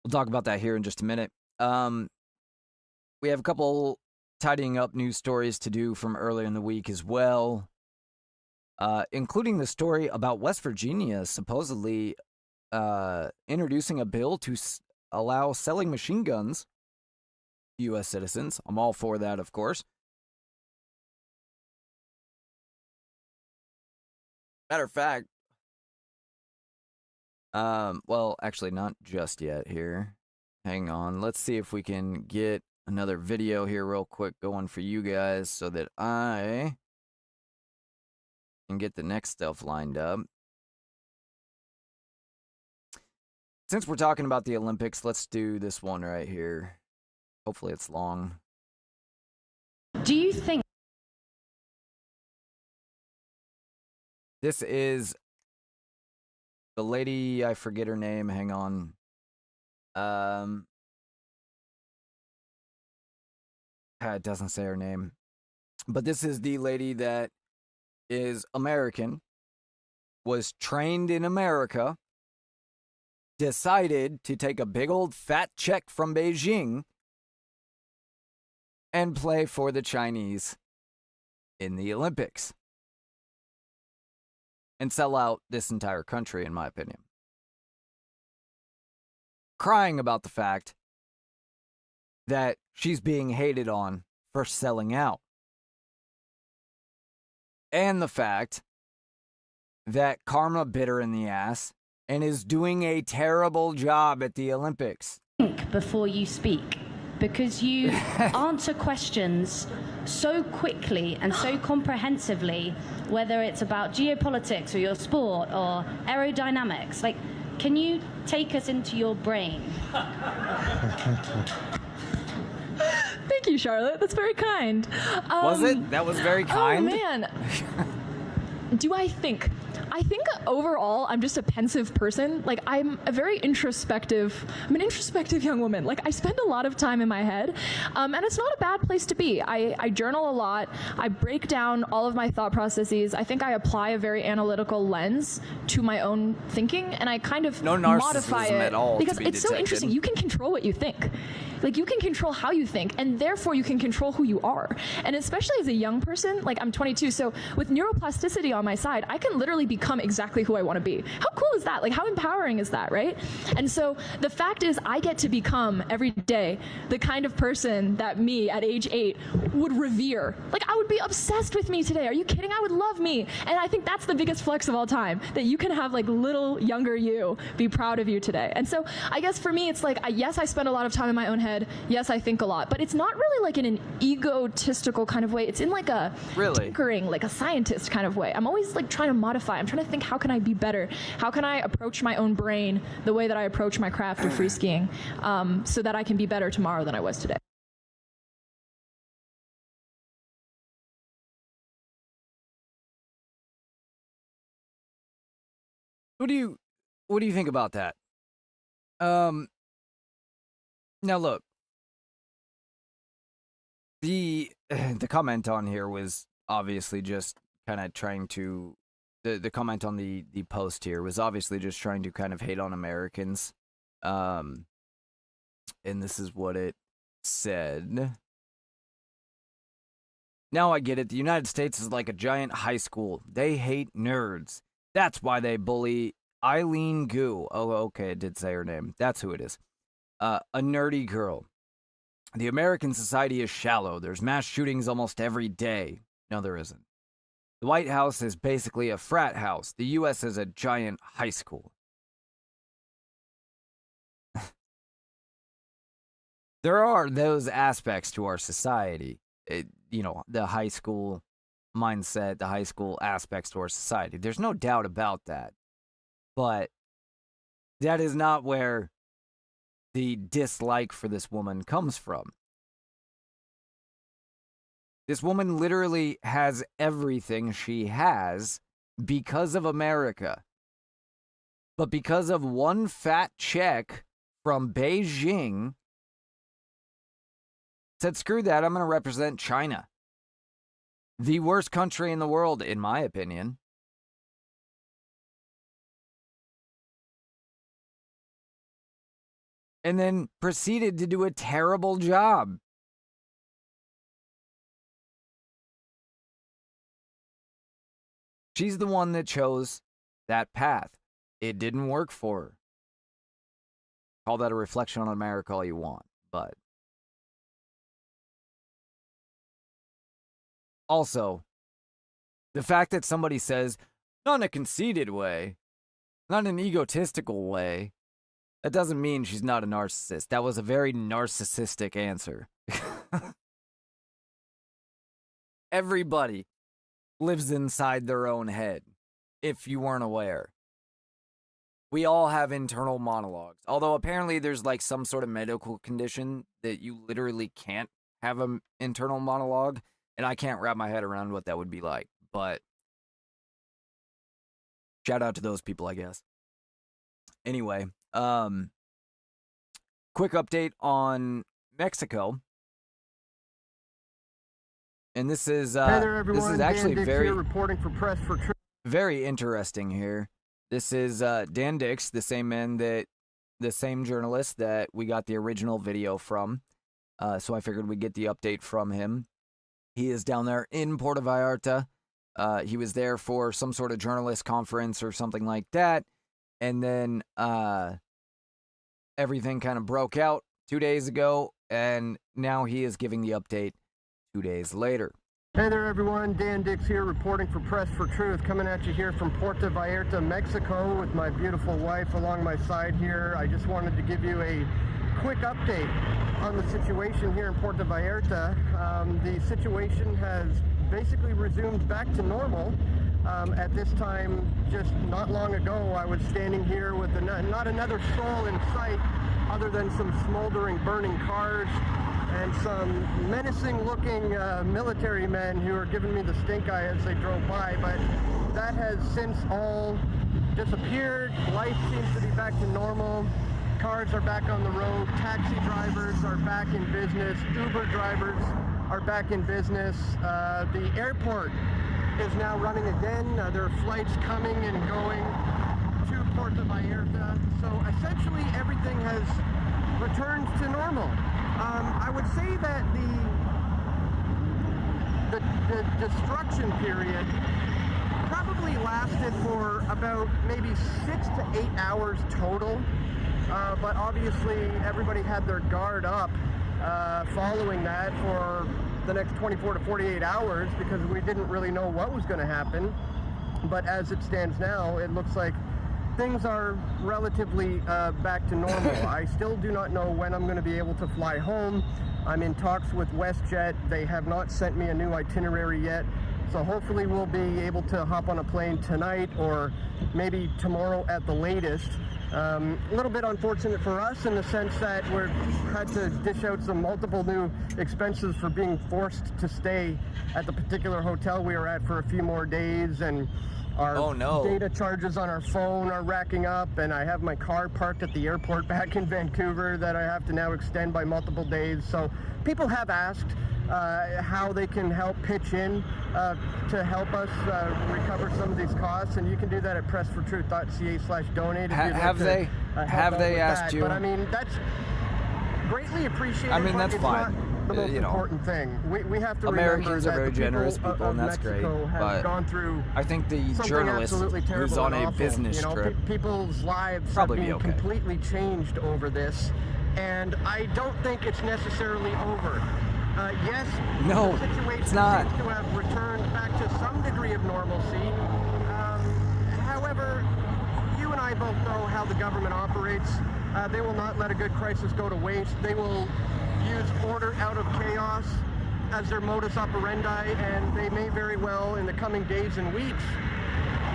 Speaker 1: We'll talk about that here in just a minute. We have a couple tidying up news stories to do from earlier in the week as well, including the story about West Virginia supposedly introducing a bill to allow selling machine guns to U.S. citizens. I'm all for that, of course. Matter of fact, well, actually, not just yet here. Hang on. Let's see if we can get another video here real quick going for you guys so that I can get the next stuff lined up. Since we're talking about the Olympics, let's do this one right here. Hopefully it's long.
Speaker 6: Do you think
Speaker 1: this is the lady, I forget her name, hang on. It doesn't say her name. But this is the lady that is American, was trained in America, decided to take a big old fat check from Beijing and play for the Chinese in the Olympics. And sell out this entire country, in my opinion. Crying about the fact that she's being hated on for selling out. And the fact that karma bit her in the ass and is doing a terrible job at the Olympics.
Speaker 6: Think before you speak, because you answer questions so quickly and so comprehensively, whether it's about geopolitics or your sport or aerodynamics. Like, can you take us into your brain?
Speaker 7: Thank you, Charlotte. That's very kind.
Speaker 1: Was it? That was very kind?
Speaker 7: Oh, man. Do I think? I think overall, I'm just a pensive person. Like, I'm an introspective young woman. Like, I spend a lot of time in my head, and it's not a bad place to be. I journal a lot. I break down all of my thought processes. I think I apply a very analytical lens to my own thinking, and I kind of modify it
Speaker 1: at all
Speaker 7: because it's so interesting. You can control what you think. Like, you can control how you think, and therefore you can control who you are. And especially as a young person, like I'm 22, so with neuroplasticity on my side, I can literally become exactly who I want to be. How cool is that? Like, how empowering is that, right? And so the fact is, I get to become every day the kind of person that me at age 8 would revere. Like, I would be obsessed with me today. Are you kidding? I would love me. And I think that's the biggest flex of all time, that you can have like little younger you be proud of you today. And so I guess for me, it's like, yes, I spend a lot of time in my own head. Yes, I think a lot, but it's not really like in an egotistical kind of way. It's in like a tinkering, like a scientist kind of way. I'm always like trying to modify. I'm trying to think, how can I be better? How can I approach my own brain the way that I approach my craft of free skiing, so that I can be better tomorrow than I was today?
Speaker 1: What do you think about that? Now look, the the comment on here was obviously just kind of trying to, the comment on the post here was obviously just trying to kind of hate on Americans. And this is what it said. Now I get it. The United States is like a giant high school. They hate nerds. That's why they bully Eileen Gu. Oh, okay, it did say her name. That's who it is. A nerdy girl. The American society is shallow. There's mass shootings almost every day. No, there isn't. The White House is basically a frat house. The U.S. is a giant high school. There are those aspects to our society. The high school mindset, the high school aspects to our society. There's no doubt about that. But that is not where the dislike for this woman comes from. This woman literally has everything she has because of America. But because of one fat check from Beijing, said, screw that, I'm going to represent China. The worst country in the world, in my opinion. And then proceeded to do a terrible job. She's the one that chose that path. It didn't work for her. Call that a reflection on America all you want, but also, the fact that somebody says, not in a conceited way, not in an egotistical way, that doesn't mean she's not a narcissist. That was a very narcissistic answer. Everybody lives inside their own head, if you weren't aware. We all have internal monologues. Although apparently there's like some sort of medical condition that you literally can't have an internal monologue. And I can't wrap my head around what that would be like. But shout out to those people, I guess. Anyway, quick update on Mexico. And this is
Speaker 8: hey there, everyone.
Speaker 1: This is actually
Speaker 8: Dan Dix
Speaker 1: very
Speaker 8: here, reporting for Press for Truth.
Speaker 1: Very interesting here. This is Dan Dix, the same journalist that we got the original video from. So I figured we'd get the update from him. He is down there in Puerto Vallarta. He was there for some sort of journalist conference or something like that. And then everything kind of broke out 2 days ago. And now he is giving the update 2 days later.
Speaker 8: Hey there, everyone. Dan Dix here, reporting for Press for Truth, coming at you here from Puerto Vallarta, Mexico, with my beautiful wife along my side here. I just wanted to give you a quick update on the situation here in Puerto Vallarta. The situation has basically resumed back to normal. At this time, just not long ago, I was standing here with not another soul in sight other than some smoldering, burning cars and some menacing-looking military men who are giving me the stink eye as they drove by. But that has since all disappeared. Life seems to be back to normal. Cars are back on the road. Taxi drivers are back in business. Uber drivers are back in business. The airport is now running again. There are flights coming and going to Puerto Vallarta. So essentially everything has returned to normal. I would say that the destruction period probably lasted for about maybe 6 to 8 hours total. But obviously everybody had their guard up following that for the next 24 to 48 hours because we didn't really know what was going to happen. But as it stands now, it looks like things are relatively back to normal. I still do not know when I'm going to be able to fly home. I'm in talks with WestJet. They have not sent me a new itinerary yet. So hopefully we'll be able to hop on a plane tonight or maybe tomorrow at the latest. A little bit unfortunate for us in the sense that we've had to dish out some multiple new expenses for being forced to stay at the particular hotel we were at for a few more days, and our data charges on our phone are racking up, and I have my car parked at the airport back in Vancouver that I have to now extend by multiple days. So people have asked, how they can help pitch in to help us recover some of these costs, and you can do that at pressfortruth.ca/donate.
Speaker 1: Have they asked you?
Speaker 8: But I mean, that's greatly appreciated.
Speaker 1: I mean, that's
Speaker 8: it's
Speaker 1: fine.
Speaker 8: Not the most important thing. We have to
Speaker 1: Americans
Speaker 8: remember
Speaker 1: are very
Speaker 8: that
Speaker 1: generous
Speaker 8: people
Speaker 1: people, and that's
Speaker 8: Mexico
Speaker 1: great.
Speaker 8: have
Speaker 1: But
Speaker 8: gone through
Speaker 1: I think the journalist who's on a business trip
Speaker 8: people's lives
Speaker 1: probably
Speaker 8: have
Speaker 1: be
Speaker 8: been
Speaker 1: okay.
Speaker 8: completely changed over this, and I don't think it's necessarily over. Yes,
Speaker 1: No,
Speaker 8: the situation
Speaker 1: it's not.
Speaker 8: seems to have returned back to some degree of normalcy. However, you and I both know how the government operates. They will not let a good crisis go to waste. They will use order out of chaos as their modus operandi, and they may very well, in the coming days and weeks,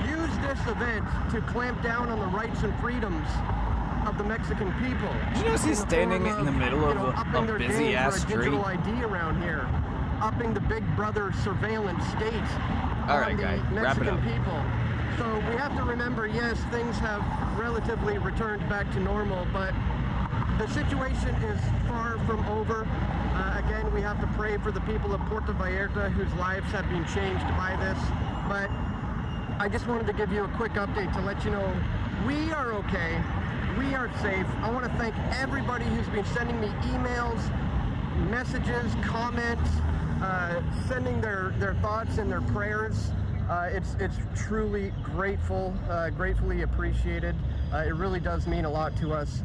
Speaker 8: use this event to clamp down on the rights and freedoms of the Mexican people.
Speaker 1: Did you notice he's standing in the middle of a busy-ass street?
Speaker 8: Digital ID around here, upping the Big Brother surveillance state
Speaker 1: All
Speaker 8: on
Speaker 1: right,
Speaker 8: the
Speaker 1: guy, wrap it
Speaker 8: Mexican
Speaker 1: up.
Speaker 8: people. So we have to remember, yes, things have relatively returned back to normal, but the situation is far from over. Again, we have to pray for the people of Puerto Vallarta whose lives have been changed by this. But I just wanted to give you a quick update to let you know we are okay. We are safe. I want to thank everybody who's been sending me emails, messages, comments, sending their thoughts and their prayers. It's truly gratefully appreciated. It really does mean a lot to us.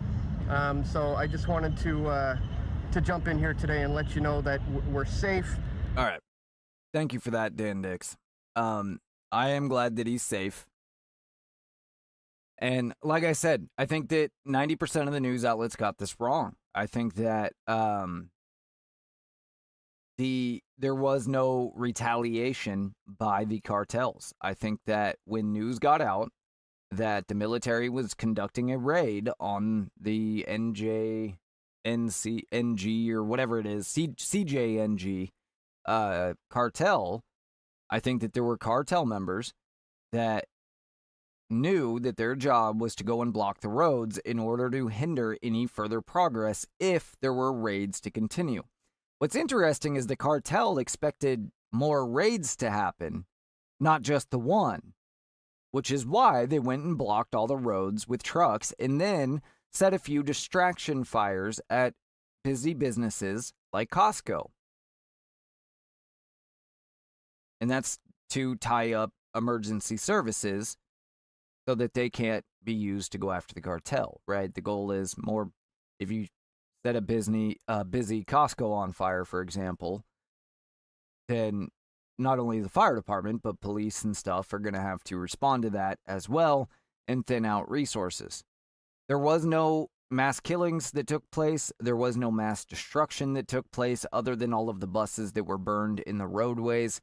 Speaker 8: So I just wanted to jump in here today and let you know that we're safe.
Speaker 1: All right. Thank you for that, Dan Dix. I am glad that he's safe. And like I said, I think that 90% of the news outlets got this wrong. I think that there was no retaliation by the cartels. I think that when news got out that the military was conducting a raid on the NG or whatever it is, CJNG cartel, I think that there were cartel members that knew that their job was to go and block the roads in order to hinder any further progress if there were raids to continue. What's interesting is the cartel expected more raids to happen, not just the one, which is why they went and blocked all the roads with trucks and then set a few distraction fires at busy businesses like Costco. And that's to tie up emergency services so that they can't be used to go after the cartel, right? The goal is more, if you set a busy Costco on fire, for example, then not only the fire department, but police and stuff are going to have to respond to that as well and thin out resources. There was no mass killings that took place. There was no mass destruction that took place other than all of the buses that were burned in the roadways.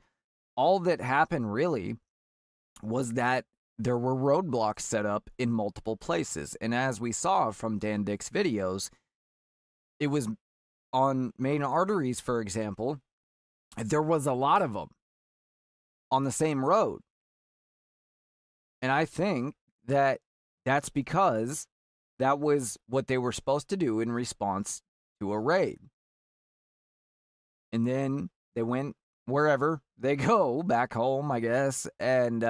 Speaker 1: All that happened really was that there were roadblocks set up in multiple places. And as we saw from Dan Dick's videos, it was on main arteries, for example, there was a lot of them on the same road. And I think that that's because that was what they were supposed to do in response to a raid. And then they went wherever they go, back home, I guess, and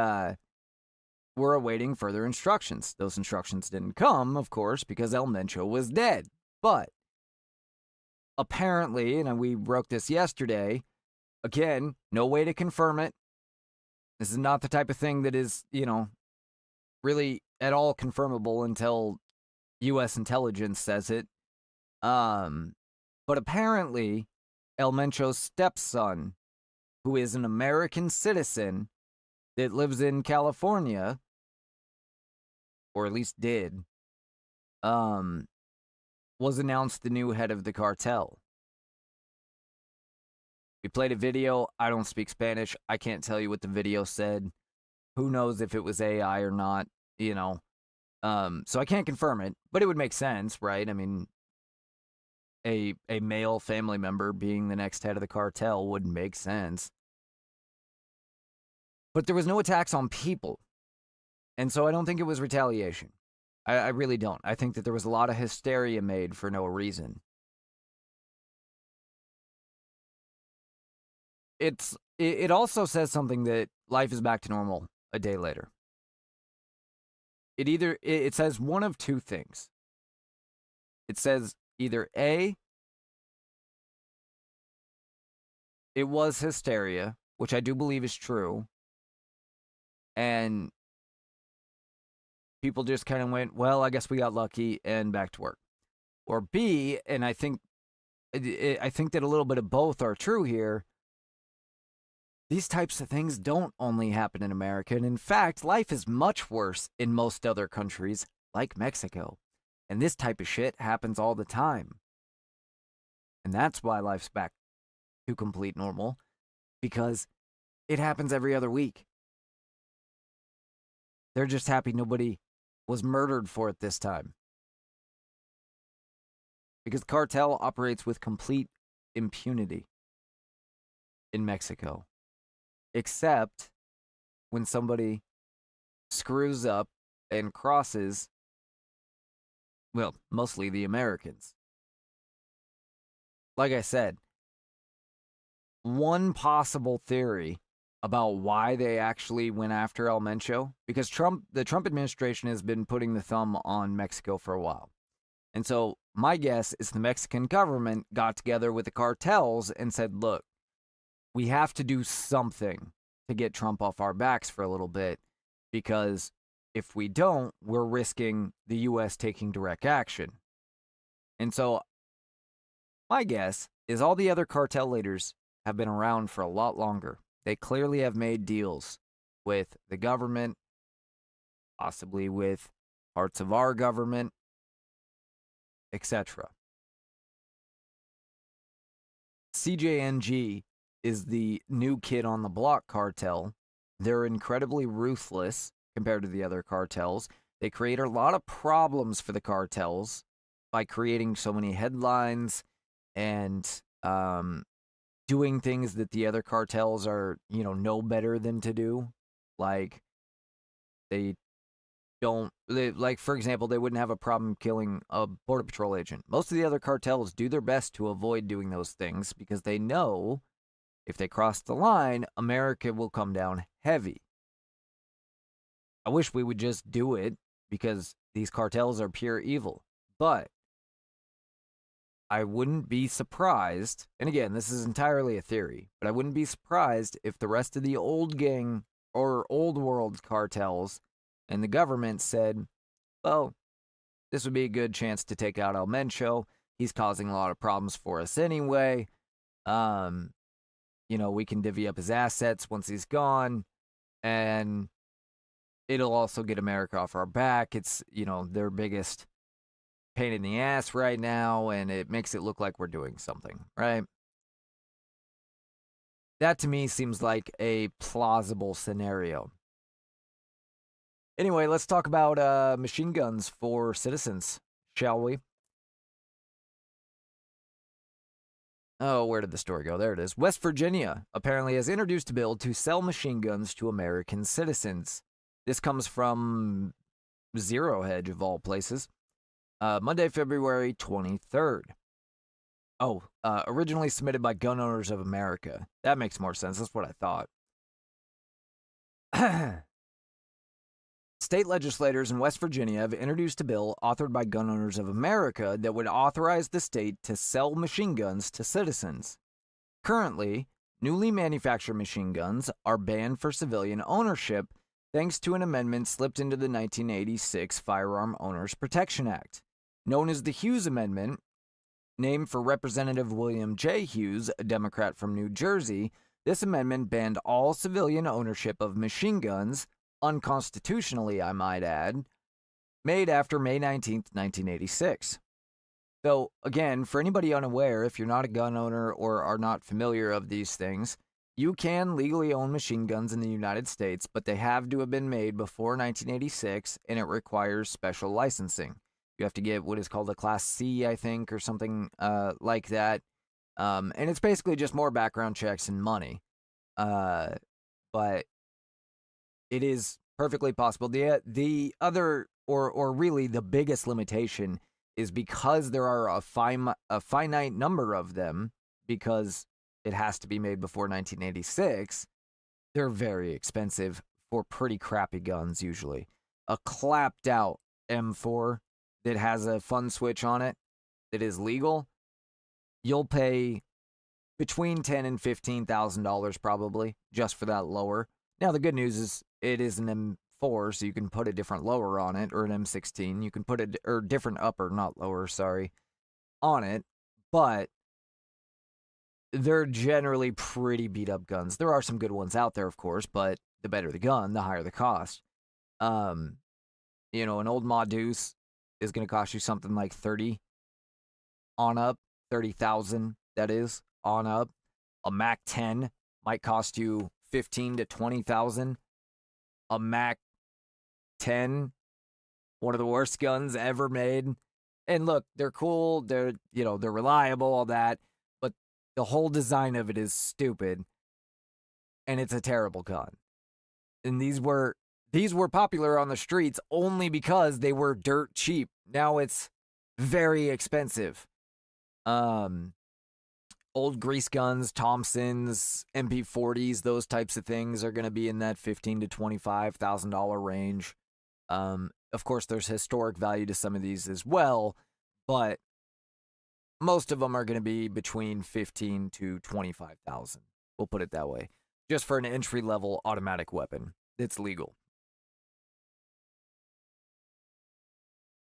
Speaker 1: we're awaiting further instructions. Those instructions didn't come, of course, because El Mencho was dead. But apparently, and we broke this yesterday, again, no way to confirm it. This is not the type of thing that is, really at all confirmable until U.S. intelligence says it. But apparently, El Mencho's stepson, who is an American citizen that lives in California, or at least did, was announced the new head of the cartel. We played a video. I don't speak Spanish. I can't tell you what the video said. Who knows if it was AI or not, so I can't confirm it, but it would make sense, right? I mean, a male family member being the next head of the cartel would make sense. But there was no attacks on people. And so I don't think it was retaliation. I really don't. I think that there was a lot of hysteria made for no reason. it also says something that life is back to normal a day later. It says one of two things. It says either A, it was hysteria, which I do believe is true, and people just kind of went, well, I guess we got lucky, and back to work. Or B, and I think that a little bit of both are true here, these types of things don't only happen in America, and in fact, life is much worse in most other countries, like Mexico. And this type of shit happens all the time. And that's why life's back to complete normal, because it happens every other week. They're just happy nobody was murdered for it this time. Because the cartel operates with complete impunity in Mexico. Except when somebody screws up and crosses, well, mostly the Americans. Like I said, one possible theory about why they actually went after El Mencho, because the Trump administration has been putting the thumb on Mexico for a while. And so my guess is the Mexican government got together with the cartels and said, look, we have to do something to get Trump off our backs for a little bit, because if we don't, we're risking the U.S. taking direct action. And so my guess is all the other cartel leaders have been around for a lot longer. They clearly have made deals with the government, possibly with parts of our government, etc. CJNG is the new kid on the block cartel. They're incredibly ruthless compared to the other cartels. They create a lot of problems for the cartels by creating so many headlines and doing things that the other cartels are, know better than to do. Like, for example, they wouldn't have a problem killing a Border Patrol agent. Most of the other cartels do their best to avoid doing those things because they know if they cross the line, America will come down heavy. I wish we would just do it because these cartels are pure evil. But I wouldn't be surprised, and again, this is entirely a theory, but I wouldn't be surprised if the rest of the old gang or old world cartels and the government said, well, this would be a good chance to take out El Mencho. He's causing a lot of problems for us anyway. We can divvy up his assets once he's gone, and it'll also get America off our back. It's, their biggest pain in the ass right now, and it makes it look like we're doing something, right? That to me seems like a plausible scenario. Anyway, let's talk about machine guns for citizens, shall we? Oh, where did the story go? There it is. West Virginia apparently has introduced a bill to sell machine guns to American citizens. This comes from Zero Hedge, of all places. Monday, February 23rd. Originally submitted by Gun Owners of America. That makes more sense. That's what I thought. State legislators in West Virginia have introduced a bill authored by Gun Owners of America that would authorize the state to sell machine guns to citizens. Currently, newly manufactured machine guns are banned for civilian ownership thanks to an amendment slipped into the 1986 Firearm Owners Protection Act. Known as the Hughes Amendment, named for Representative William J. Hughes, a Democrat from New Jersey, this amendment banned all civilian ownership of machine guns, unconstitutionally, I might add, made after May 19th, 1986. So, again, for anybody unaware, if you're not a gun owner or are not familiar of these things, you can legally own machine guns in the United States, but they have to have been made before 1986, and it requires special licensing. You have to get what is called a Class C, I think, or something like that. And it's basically just more background checks and money. But it is perfectly possible. The other, or really the biggest limitation is because there are a finite number of them, because it has to be made before 1986, they're very expensive for pretty crappy guns usually. A clapped out M4 that has a fun switch on it that is legal, you'll pay between $10,000 and $15,000 probably just for that lower. Now the good news is it is an M4, so you can put a different lower on it, or an M16. You can put a different upper, not lower, sorry, on it. But they're generally pretty beat up guns. There are some good ones out there, of course, but the better the gun, the higher the cost. You know, an old Ma Deuce is going to cost you something like 30 on up, 30,000, that is, on up. A Mac 10 might cost you 15 to 20,000. A Mac 10, one of the worst guns ever made. And look, they're cool, they're reliable, all that, but the whole design of it is stupid, and it's a terrible gun. And these were popular on the streets only because they were dirt cheap. Now it's very expensive. Old grease guns, Thompsons, MP40s, those types of things are going to be in that $15,000 to $25,000 range. Of course, there's historic value to some of these as well, but most of them are going to be between $15,000 to $25,000. We'll put it that way. Just for an entry-level automatic weapon that's legal.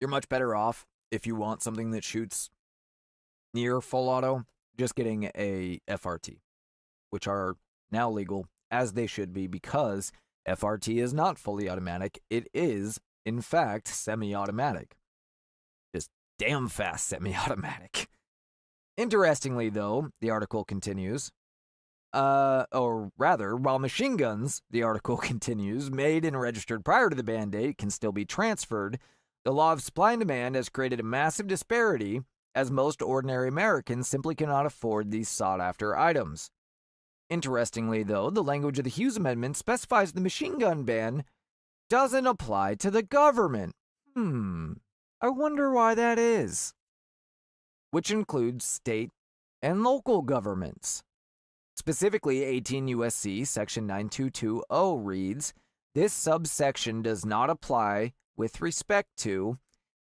Speaker 1: You're much better off if you want something that shoots near full auto, just getting a FRT, which are now legal, as they should be, because FRT is not fully automatic. It is, in fact, semi-automatic. Just damn fast semi-automatic. Interestingly, though, the article continues, or rather, while machine guns, the article continues, made and registered prior to the ban date can still be transferred, the law of supply and demand has created a massive disparity, as most ordinary Americans simply cannot afford these sought-after items. Interestingly, though, the language of the Hughes Amendment specifies the machine gun ban doesn't apply to the government. I wonder why that is. Which includes state and local governments. Specifically, 18 U.S.C. Section 9220 reads, this subsection does not apply with respect to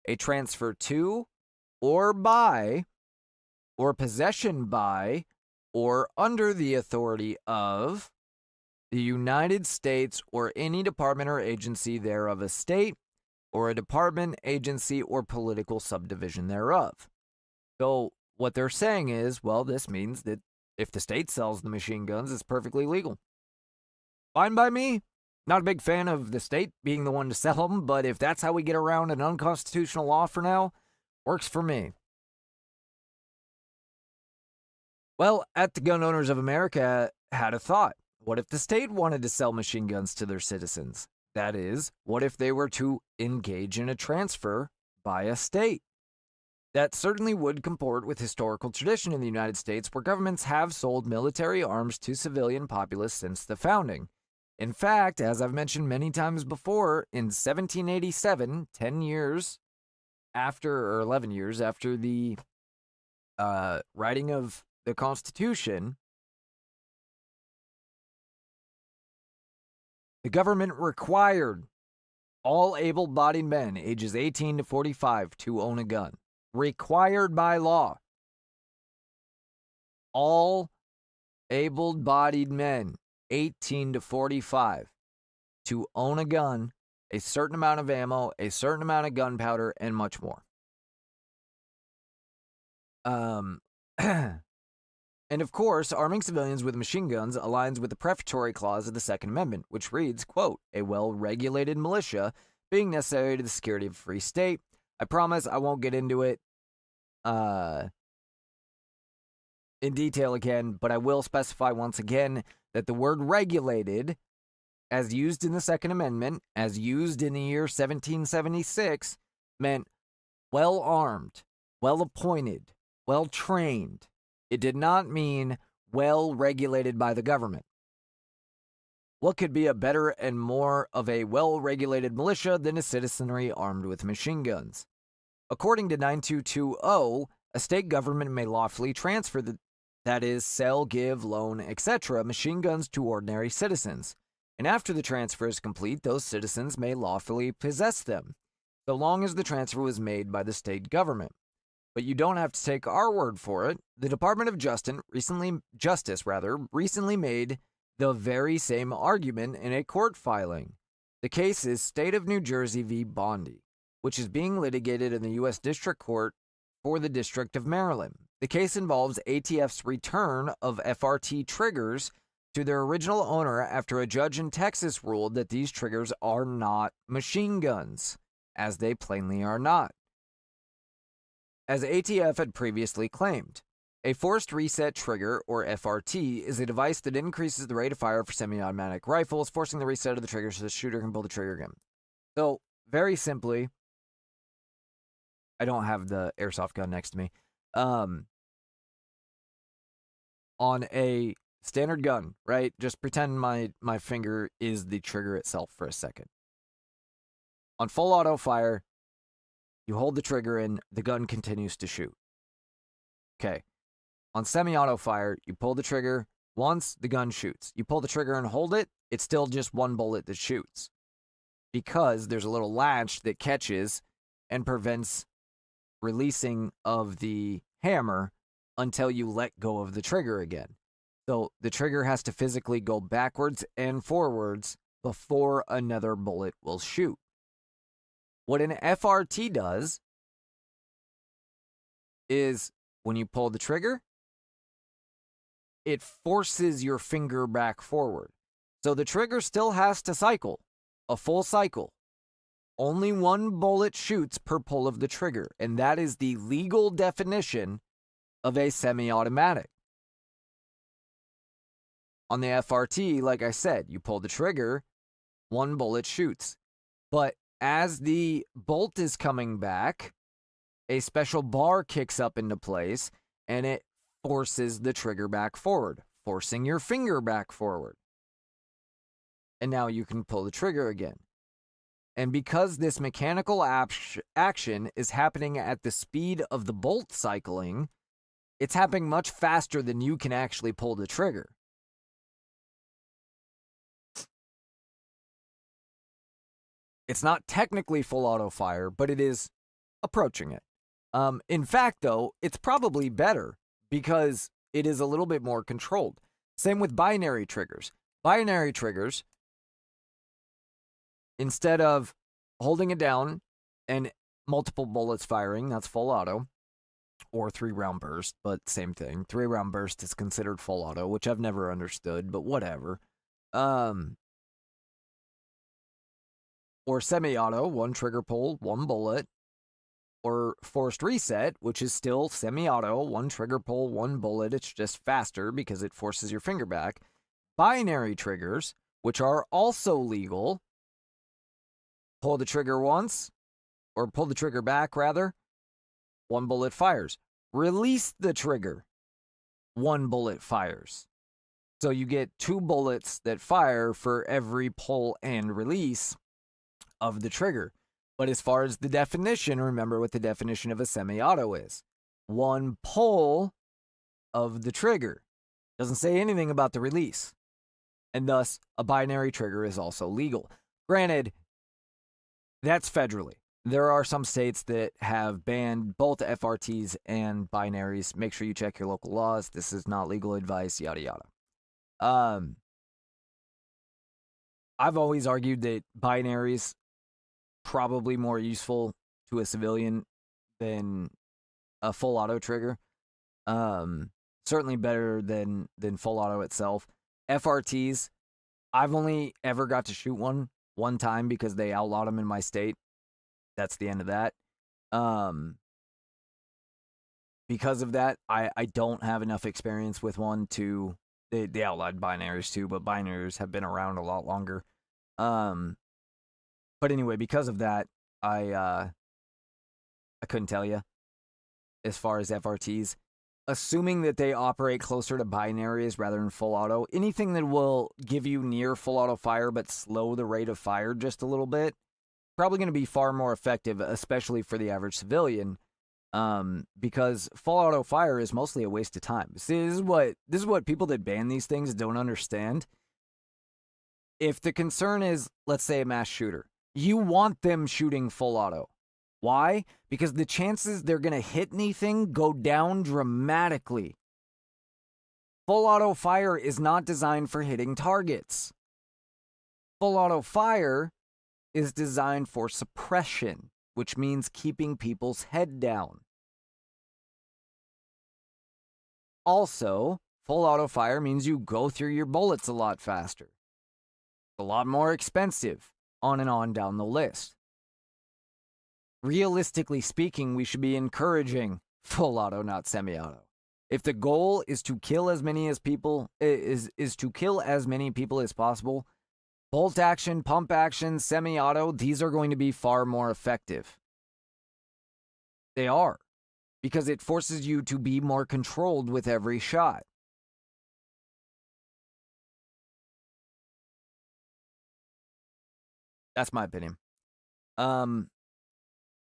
Speaker 1: a transfer to, or by, or possession by, or under the authority of the United States or any department or agency thereof, a state, or a department, agency, or political subdivision thereof. So what they're saying is, well, this means that if the state sells the machine guns, it's perfectly legal. Fine by me. Not a big fan of the state being the one to sell them, but if that's how we get around an unconstitutional law for now, works for me. Well, at the Gun Owners of America had a thought. What if the state wanted to sell machine guns to their citizens? That is, what if they were to engage in a transfer by a state? That certainly would comport with historical tradition in the United States, where governments have sold military arms to civilian populace since the founding. In fact, as I've mentioned many times before, in 1787, 10 years after, or 11 years after the writing of the Constitution, the government required all able-bodied men ages 18 to 45 to own a gun. Required by law. All able-bodied men 18 to 45 to own a gun, a certain amount of ammo, a certain amount of gunpowder, and much more. And of course, arming civilians with machine guns aligns with the prefatory clause of the Second Amendment, which reads, quote, a well-regulated militia being necessary to the security of a free state. I promise I won't get into it in detail again, but I will specify once again that the word regulated, as used in the Second Amendment, as used in the year 1776, meant well-armed, well-appointed, well-trained. It did not mean well-regulated by the government. What could be a better and more of a well-regulated militia than a citizenry armed with machine guns? According to 9220, a state government may lawfully transfer that is, sell, give, loan, etc., machine guns to ordinary citizens. And after the transfer is complete, those citizens may lawfully possess them, so long as the transfer was made by the state government. But you don't have to take our word for it. The Department of Justice recently made the very same argument in a court filing. The case is State of New Jersey v. Bondi, which is being litigated in the U.S. District Court for the District of Maryland. The case involves ATF's return of FRT triggers to their original owner after a judge in Texas ruled that these triggers are not machine guns, as they plainly are not. As ATF had previously claimed, a forced reset trigger, or FRT, is a device that increases the rate of fire for semi-automatic rifles, forcing the reset of the trigger so the shooter can pull the trigger again. So, very simply, I don't have the airsoft gun next to me. On a standard gun, right? Just pretend my finger is the trigger itself for a second. On full auto fire, you hold the trigger in, the gun continues to shoot. Okay. On semi-auto fire, you pull the trigger once, the gun shoots. You pull the trigger and hold it, it's still just one bullet that shoots. Because there's a little latch that catches and prevents releasing of the hammer until you let go of the trigger again. So the trigger has to physically go backwards and forwards before another bullet will shoot. What an FRT does is when you pull the trigger, it forces your finger back forward. So the trigger still has to cycle, a full cycle. Only one bullet shoots per pull of the trigger, and that is the legal definition of a semi-automatic. On the FRT, like I said, you pull the trigger, one bullet shoots. But as the bolt is coming back, a special bar kicks up into place, and it forces the trigger back forward, forcing your finger back forward. And now you can pull the trigger again. And because this mechanical action is happening at the speed of the bolt cycling, it's happening much faster than you can actually pull the trigger. It's not technically full auto fire, but it is approaching it. In fact, though, it's probably better because it is a little bit more controlled. Same with binary triggers. Binary triggers, instead of holding it down and multiple bullets firing, that's full auto, or 3-round burst, but same thing. 3-round burst is considered full auto, which I've never understood, but whatever. Or semi-auto, 1 trigger pull, 1 bullet. Or forced reset, which is still semi-auto, 1 trigger pull, 1 bullet. It's just faster because it forces your finger back. Binary triggers, which are also legal, pull the trigger once, or pull the trigger back, rather, 1 bullet fires. Release the trigger, 1 bullet fires. So you get 2 bullets that fire for every pull and release of the trigger. But as far as the definition, remember what the definition of a semi-auto is. 1 pull of the trigger. Doesn't say anything about the release. And thus, a binary trigger is also legal. Granted, that's federally. There are some states that have banned both FRTs and binaries. Make sure you check your local laws. This is not legal advice, yada yada. I've always argued that binaries probably more useful to a civilian than a full auto trigger. Certainly better than full auto itself. FRTs, I've only ever got to shoot one time because they outlawed them in my state. That's the end of that. Because of that, I don't have enough experience with one to... They outlawed binaries too, but binaries have been around a lot longer. But anyway, because of that, I couldn't tell you as far as FRTs. Assuming that they operate closer to binaries rather than full auto, anything that will give you near full auto fire but slow the rate of fire just a little bit, probably going to be far more effective, especially for the average civilian, Because full auto fire is mostly a waste of time. See, this is what people that ban these things don't understand. If the concern is, let's say, a mass shooter, you want them shooting full auto. Why? Because the chances they're going to hit anything go down dramatically. Full auto fire is not designed for hitting targets. Full auto fire is designed for suppression, which means keeping people's head down. Also, full auto fire means you go through your bullets a lot faster. A lot more expensive, on and on down the list. Realistically speaking, we should be encouraging full auto, not semi-auto. If the goal is to kill as many as people is to kill as many people as possible, bolt action, pump action, semi-auto, these are going to be far more effective. They are, because it forces you to be more controlled with every shot. That's my opinion.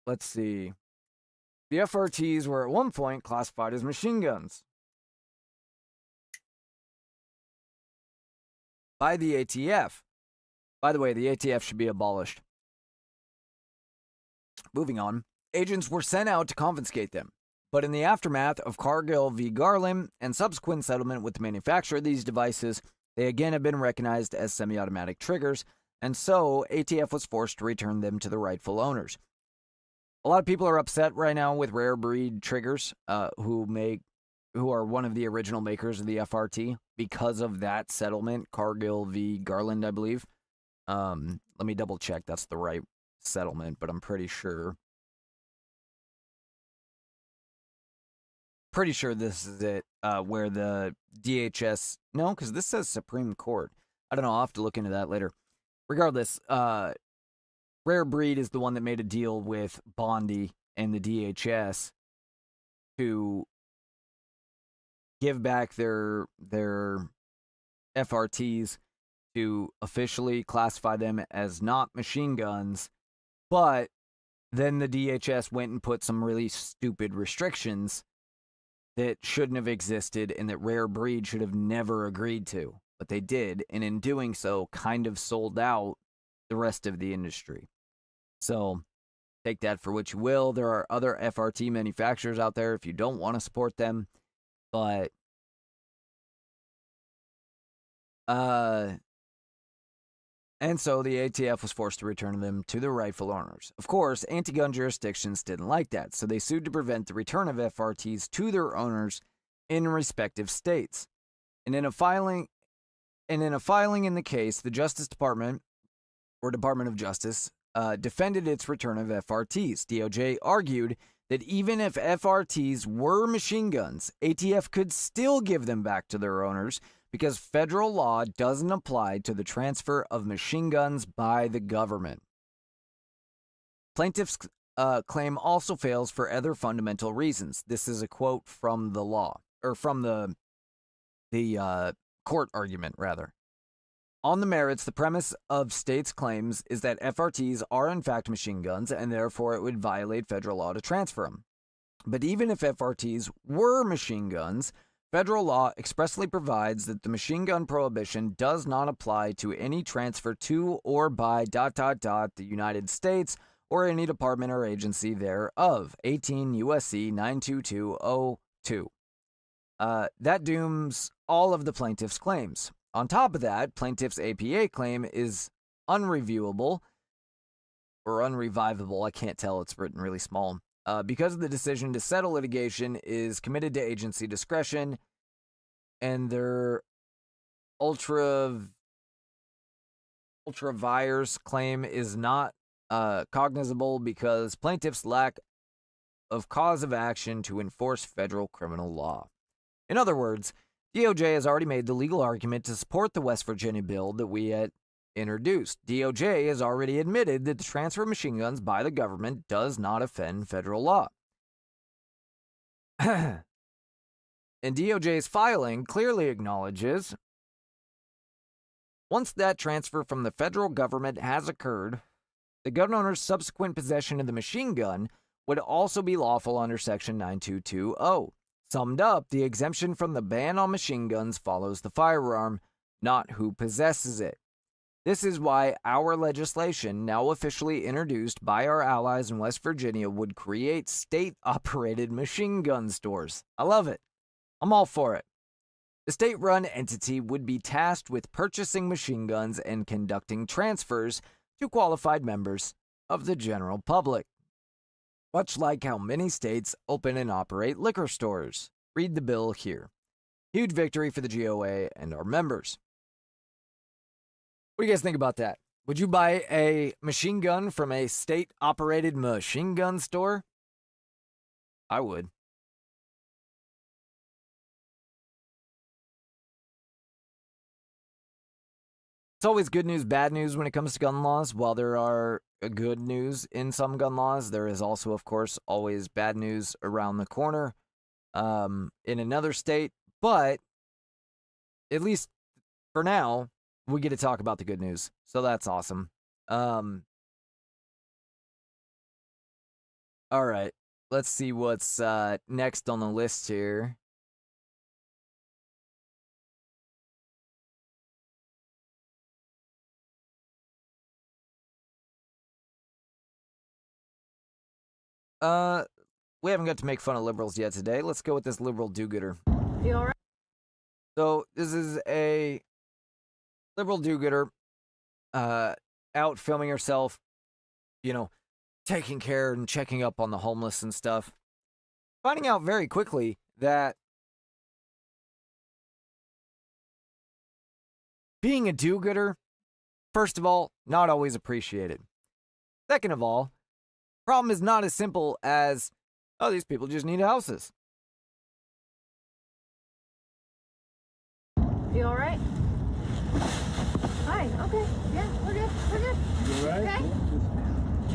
Speaker 1: Let's see. The FRTs were at one point classified as machine guns by the ATF. By the way, the ATF should be abolished. Moving on. Agents were sent out to confiscate them. But in the aftermath of Cargill v. Garland and subsequent settlement with the manufacturer of these devices, they again have been recognized as semi-automatic triggers, and so ATF was forced to return them to the rightful owners. A lot of people are upset right now with rare breed triggers who are one of the original makers of the FRT because of that settlement, Cargill v. Garland, I believe. Let me double check that's the right settlement, but I'm pretty sure. Pretty sure this is it, where the DHS... No, because this says Supreme Court. I don't know, I'll have to look into that later. Regardless, Rare Breed is the one that made a deal with Bondi and the DHS to give back their FRTs to officially classify them as not machine guns, but then the DHS went and put some really stupid restrictions that shouldn't have existed and that Rare Breed should have never agreed to. But they did, and in doing so, kind of sold out the rest of the industry. So, take that for what you will. There are other FRT manufacturers out there if you don't want to support them. But, and so the ATF was forced to return them to the rightful owners. Of course, anti-gun jurisdictions didn't like that, so they sued to prevent the return of FRTs to their owners in respective states. And in a filing in the case, the Justice Department, or Department of Justice, defended its return of FRTs. DOJ argued that even if FRTs were machine guns, ATF could still give them back to their owners because federal law doesn't apply to the transfer of machine guns by the government. Plaintiff's claim also fails for other fundamental reasons. This is a quote from the law, or from the court argument, rather. On the merits, the premise of states' claims is that FRTs are in fact machine guns, and therefore it would violate federal law to transfer them. But even if FRTs were machine guns, federal law expressly provides that the machine gun prohibition does not apply to any transfer to or by ... the United States or any department or agency thereof. 18 U.S.C. 92202. That dooms all of the plaintiff's claims. On top of that, plaintiff's APA claim is unreviewable, or unrevivable, I can't tell, it's written really small, because the decision to settle litigation is committed to agency discretion, and their ultra vires claim is not cognizable because plaintiffs lack of cause of action to enforce federal criminal law. In other words, DOJ has already made the legal argument to support the West Virginia bill that we had introduced. DOJ has already admitted that the transfer of machine guns by the government does not offend federal law. And DOJ's filing clearly acknowledges once that transfer from the federal government has occurred, the gun owner's subsequent possession of the machine gun would also be lawful under Section 9220. Summed up, the exemption from the ban on machine guns follows the firearm, not who possesses it. This is why our legislation, now officially introduced by our allies in West Virginia, would create state-operated machine gun stores. I love it. I'm all for it. The state-run entity would be tasked with purchasing machine guns and conducting transfers to qualified members of the general public. Much like how many states open and operate liquor stores. Read the bill here. Huge victory for the GOA and our members. What do you guys think about that? Would you buy a machine gun from a state-operated machine gun store? I would. It's always good news, bad news when it comes to gun laws. While there are good news in some gun laws, there is also, of course, always bad news around the corner in another state. But at least for now, we get to talk about the good news. So that's awesome. All right. Let's see what's next on the list here. We haven't got to make fun of liberals yet today. Let's go with this liberal do-gooder.
Speaker 7: You all right?
Speaker 1: So this is a liberal do-gooder out filming herself, you know, taking care and checking up on the homeless and stuff. Finding out very quickly that being a do-gooder, first of all, not always appreciated. Second of all, problem is not as simple as, oh, these people just need houses.
Speaker 7: You all right? Hi. Okay. Yeah, we're good. We're good.
Speaker 5: You all right?
Speaker 7: Okay.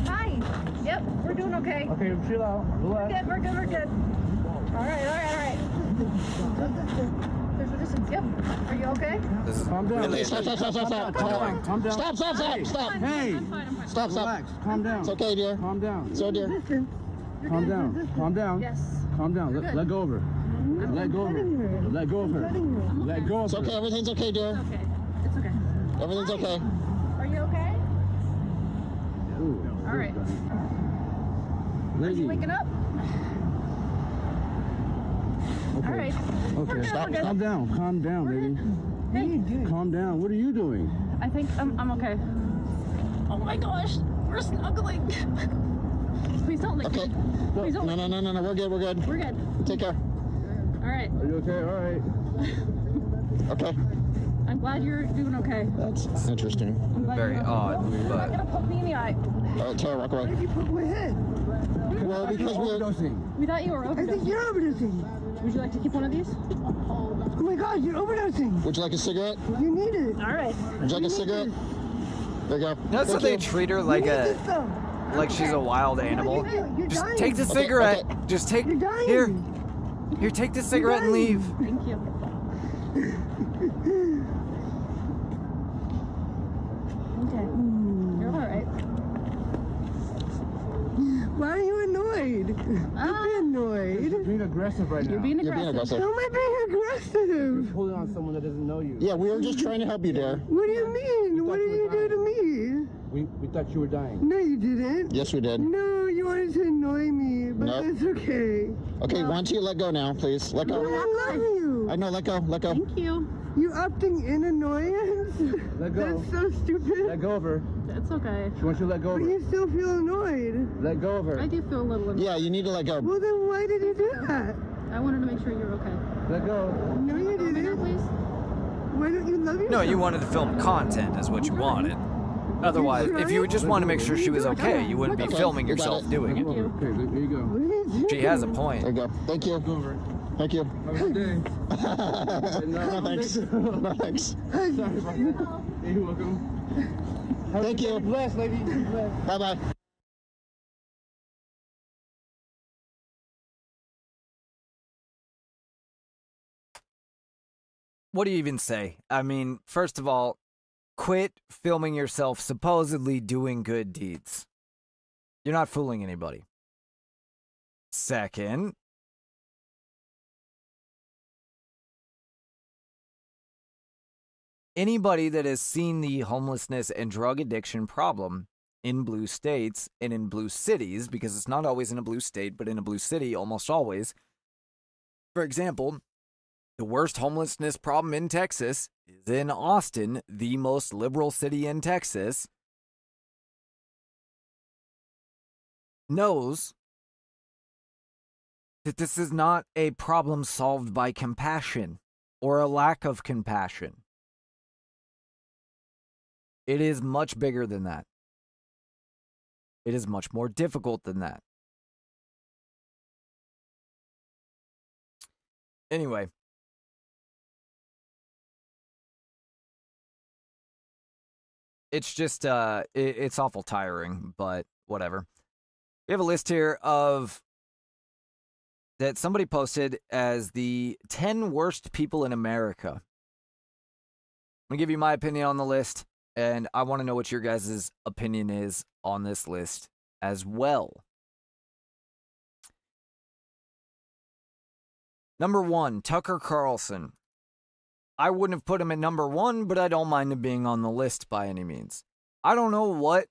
Speaker 7: Hi. Yep, we're doing okay.
Speaker 5: Okay, chill out. Relax.
Speaker 7: We're good. We're good. All right. There's a distance. Yep. Are you okay?
Speaker 1: This is
Speaker 5: Calm down.
Speaker 1: really
Speaker 9: Stop.
Speaker 1: annoying.
Speaker 5: Calm down.
Speaker 9: Stop.
Speaker 5: Hey,
Speaker 7: I'm fine.
Speaker 9: Stop.
Speaker 5: relax. Calm down.
Speaker 9: It's okay, dear.
Speaker 5: Calm down.
Speaker 9: It's okay, dear.
Speaker 5: Calm down. Calm down.
Speaker 7: Yes.
Speaker 5: Calm down. Let go of her. Let go of her. Let go of her. Let go of
Speaker 9: It's
Speaker 5: her.
Speaker 9: okay. Everything's okay, dear.
Speaker 7: Okay. It's okay.
Speaker 9: Everything's okay.
Speaker 7: Are you okay?
Speaker 5: Ooh,
Speaker 7: All right. Are
Speaker 5: lady.
Speaker 7: you waking up?
Speaker 5: Okay.
Speaker 7: All right.
Speaker 5: Okay.
Speaker 9: Stop.
Speaker 5: Calm down. Calm down, lady.
Speaker 7: Hey.
Speaker 5: Calm down. What are you doing?
Speaker 7: I think I'm okay. Oh my gosh. We're snuggling. Please don't lick
Speaker 9: Okay.
Speaker 7: me. Please don't lick me.
Speaker 9: No. We're good.
Speaker 7: We're good.
Speaker 9: Take care.
Speaker 7: All right.
Speaker 5: Are you okay? All right.
Speaker 9: Okay.
Speaker 7: I'm glad you're doing okay.
Speaker 9: That's interesting.
Speaker 7: I'm glad
Speaker 1: Very
Speaker 7: you're
Speaker 1: odd,
Speaker 7: You're not
Speaker 1: but
Speaker 7: gonna poke me in the eye.
Speaker 9: All right, Tara, walk away.
Speaker 5: You put my head.
Speaker 9: Well, because we're...
Speaker 5: overdosing.
Speaker 7: We thought you were
Speaker 5: I think
Speaker 7: overdosing.
Speaker 5: you're overdosing.
Speaker 7: Would you like to keep one of these?
Speaker 5: Oh my God, you're overdosing.
Speaker 9: Would you like a cigarette?
Speaker 5: You need it.
Speaker 7: All right.
Speaker 9: Would you like a cigarette? There you go.
Speaker 1: that's how
Speaker 9: Thank
Speaker 1: they
Speaker 9: you.
Speaker 1: treat her, like
Speaker 5: You need
Speaker 1: a
Speaker 5: this stuff.
Speaker 1: like she's a wild animal.
Speaker 5: You're
Speaker 1: Just
Speaker 5: dying.
Speaker 1: take the
Speaker 9: Okay,
Speaker 1: cigarette.
Speaker 9: okay.
Speaker 1: Just take
Speaker 5: You're dying.
Speaker 1: here, take the cigarette and leave.
Speaker 7: Thank you. Okay. You're all right.
Speaker 5: Why are you annoyed? Don't be annoyed. You're being aggressive right now.
Speaker 7: You're being
Speaker 9: You're being
Speaker 7: aggressive.
Speaker 9: aggressive.
Speaker 5: How am I being aggressive?
Speaker 8: Pulling on someone that doesn't know you.
Speaker 9: Yeah, we were just trying to help you, dear.
Speaker 5: What do you mean? What did you do to me?
Speaker 8: We thought you were dying.
Speaker 5: No, you didn't.
Speaker 9: Yes, we did.
Speaker 5: No, you wanted to annoy me, but
Speaker 9: Nope.
Speaker 5: that's okay.
Speaker 9: Okay, why don't you let go now, please? Let
Speaker 5: I
Speaker 9: go.
Speaker 5: love you.
Speaker 9: I know, let go.
Speaker 7: Thank you.
Speaker 5: You opting in annoyance?
Speaker 8: Let go.
Speaker 5: That's so stupid.
Speaker 8: Let go of her.
Speaker 7: It's okay.
Speaker 8: She wants you to let go
Speaker 5: But
Speaker 8: of her.
Speaker 5: you still feel annoyed.
Speaker 8: Let go of her.
Speaker 7: I do feel a little annoyed.
Speaker 9: Yeah, you need to let go.
Speaker 5: Well, then why did you do that?
Speaker 7: I wanted to make sure you're okay.
Speaker 8: Let go.
Speaker 5: No, you
Speaker 7: Calm me now,
Speaker 5: didn't.
Speaker 7: please.
Speaker 5: Why don't you love yourself?
Speaker 1: No, you wanted to film content, is what you wanted. Otherwise, if you would just want to make sure she was okay, you wouldn't be
Speaker 9: Okay,
Speaker 1: filming
Speaker 9: you got
Speaker 1: yourself
Speaker 9: it.
Speaker 1: doing it.
Speaker 5: What are you doing?
Speaker 1: She has a
Speaker 9: There
Speaker 1: point.
Speaker 9: you go. Thank you.
Speaker 8: Over.
Speaker 9: Thank you.
Speaker 8: Have a good day.
Speaker 9: No, thanks. No, thanks.
Speaker 8: Sorry about that. You're welcome.
Speaker 9: Thank you.
Speaker 8: Bless, lady. Bless.
Speaker 9: Bye-bye.
Speaker 1: What do you even say? I mean, first of all, quit filming yourself supposedly doing good deeds. You're not fooling anybody. Second, anybody that has seen the homelessness and drug addiction problem in blue states and in blue cities, because it's not always in a blue state, but in a blue city almost always. For example, the worst homelessness problem in Texas is in Austin, the most liberal city in Texas, knows that this is not a problem solved by compassion or a lack of compassion. It is much bigger than that. It is much more difficult than that. Anyway. It's just, it's awful tiring, but whatever. We have a list here of that somebody posted as the 10 worst people in America. I'm going to give you my opinion on the list, and I want to know what your guys' opinion is on this list as well. Number 1, Tucker Carlson. I wouldn't have put him at number 1, but I don't mind him being on the list by any means. I don't know what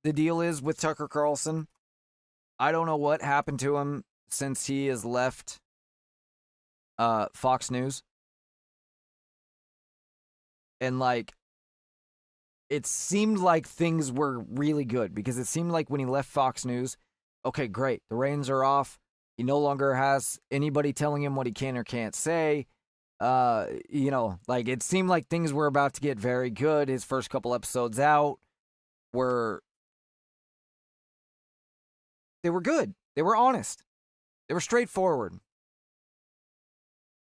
Speaker 1: the deal is with Tucker Carlson. I don't know what happened to him since he has left Fox News. And like, it seemed like things were really good because it seemed like when he left Fox News, okay, great, the reins are off. He no longer has anybody telling him what he can or can't say. You know, like it seemed like things were about to get very good. His first couple episodes out were good. They were honest. They were straightforward.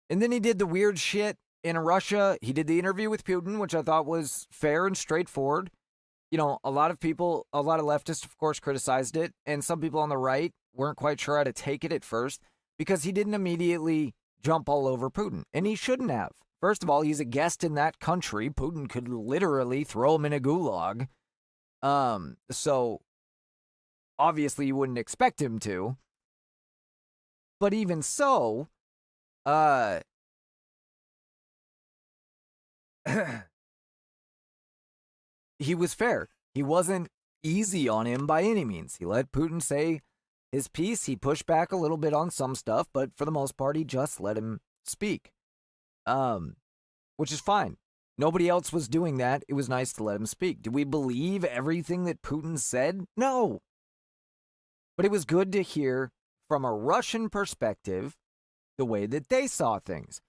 Speaker 1: And then he did the weird shit in Russia. He did the interview with Putin, which I thought was fair and straightforward. You know, a lot of leftists, of course, criticized it. And some people on the right weren't quite sure how to take it at first because he didn't immediately jump all over Putin. And he shouldn't have. First of all, he's a guest in that country. Putin could literally throw him in a gulag. So obviously you wouldn't expect him to. But even so, he was fair. He wasn't easy on him by any means. He let Putin say his piece. He pushed back a little bit on some stuff, but for the most part, he just let him speak. Which is fine. Nobody else was doing that. It was nice to let him speak. Do we believe everything that Putin said? No. But it was good to hear from a Russian perspective the way that they saw things.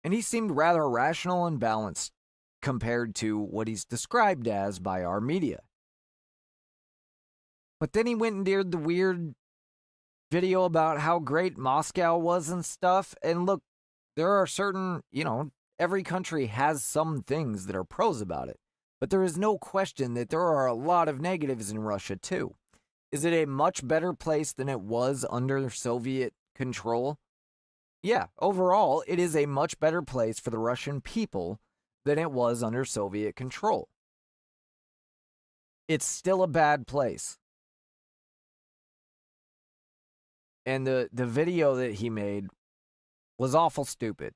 Speaker 1: And he seemed rather rational and balanced compared to what he's described as by our media. But then he went and did the weird video about how great Moscow was and stuff. And look, there are certain, every country has some things that are pros about it. But there is no question that there are a lot of negatives in Russia too. Is it a much better place than it was under Soviet control? Yeah, overall, it is a much better place for the Russian people than it was under Soviet control. It's still a bad place. And the video that he made was awful stupid.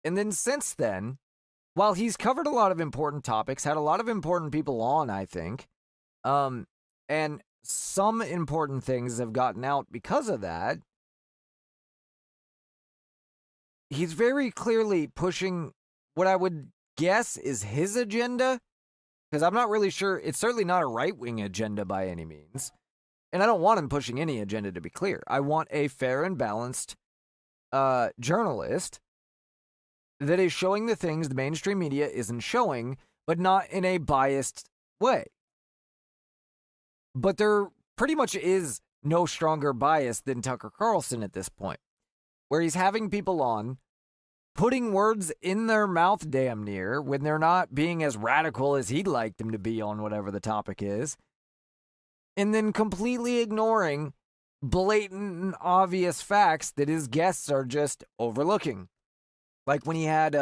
Speaker 1: And then since then, while he's covered a lot of important topics, had a lot of important people on, I think, and some important things have gotten out because of that, he's very clearly pushing what I would guess is his agenda, because I'm not really sure. It's certainly not a right-wing agenda by any means. And I don't want him pushing any agenda, to be clear. I want a fair and balanced journalist that is showing the things the mainstream media isn't showing, but not in a biased way. But there pretty much is no stronger bias than Tucker Carlson at this point, where he's having people on, putting words in their mouth damn near when they're not being as radical as he'd like them to be on whatever the topic is, and then completely ignoring blatant and obvious facts that his guests are just overlooking. Like when he had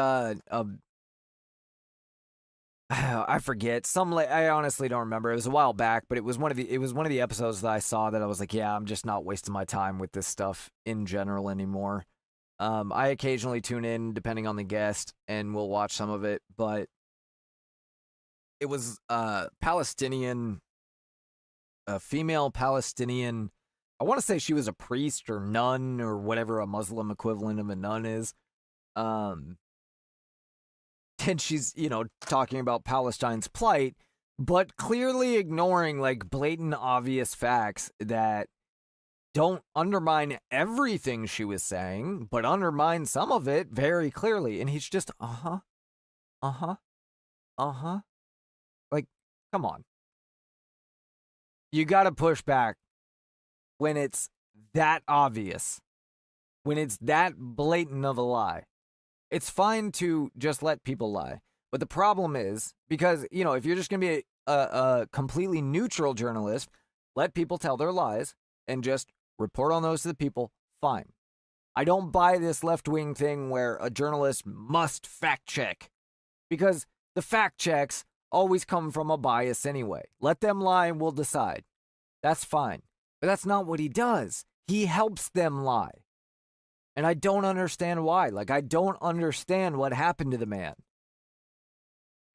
Speaker 1: I forget. I honestly don't remember. It was a while back, but it was one of the episodes that I saw that I was like, yeah, I'm just not wasting my time with this stuff in general anymore. I occasionally tune in depending on the guest and we'll watch some of it, but it was Palestinian, a female Palestinian. I want to say she was a priest or nun or whatever a Muslim equivalent of a nun is. And she's, talking about Palestine's plight, but clearly ignoring like blatant obvious facts that don't undermine everything she was saying, but undermine some of it very clearly. And he's just, like, come on. You got to push back when it's that obvious, when it's that blatant of a lie. It's fine to just let people lie. But the problem is, because, if you're just going to be a completely neutral journalist, let people tell their lies and just report on those to the people, fine. I don't buy this left-wing thing where a journalist must fact-check, because the fact checks always come from a bias anyway. Let them lie and we'll decide. That's fine. But that's not what he does. He helps them lie. And I don't understand why. Like, I don't understand what happened to the man.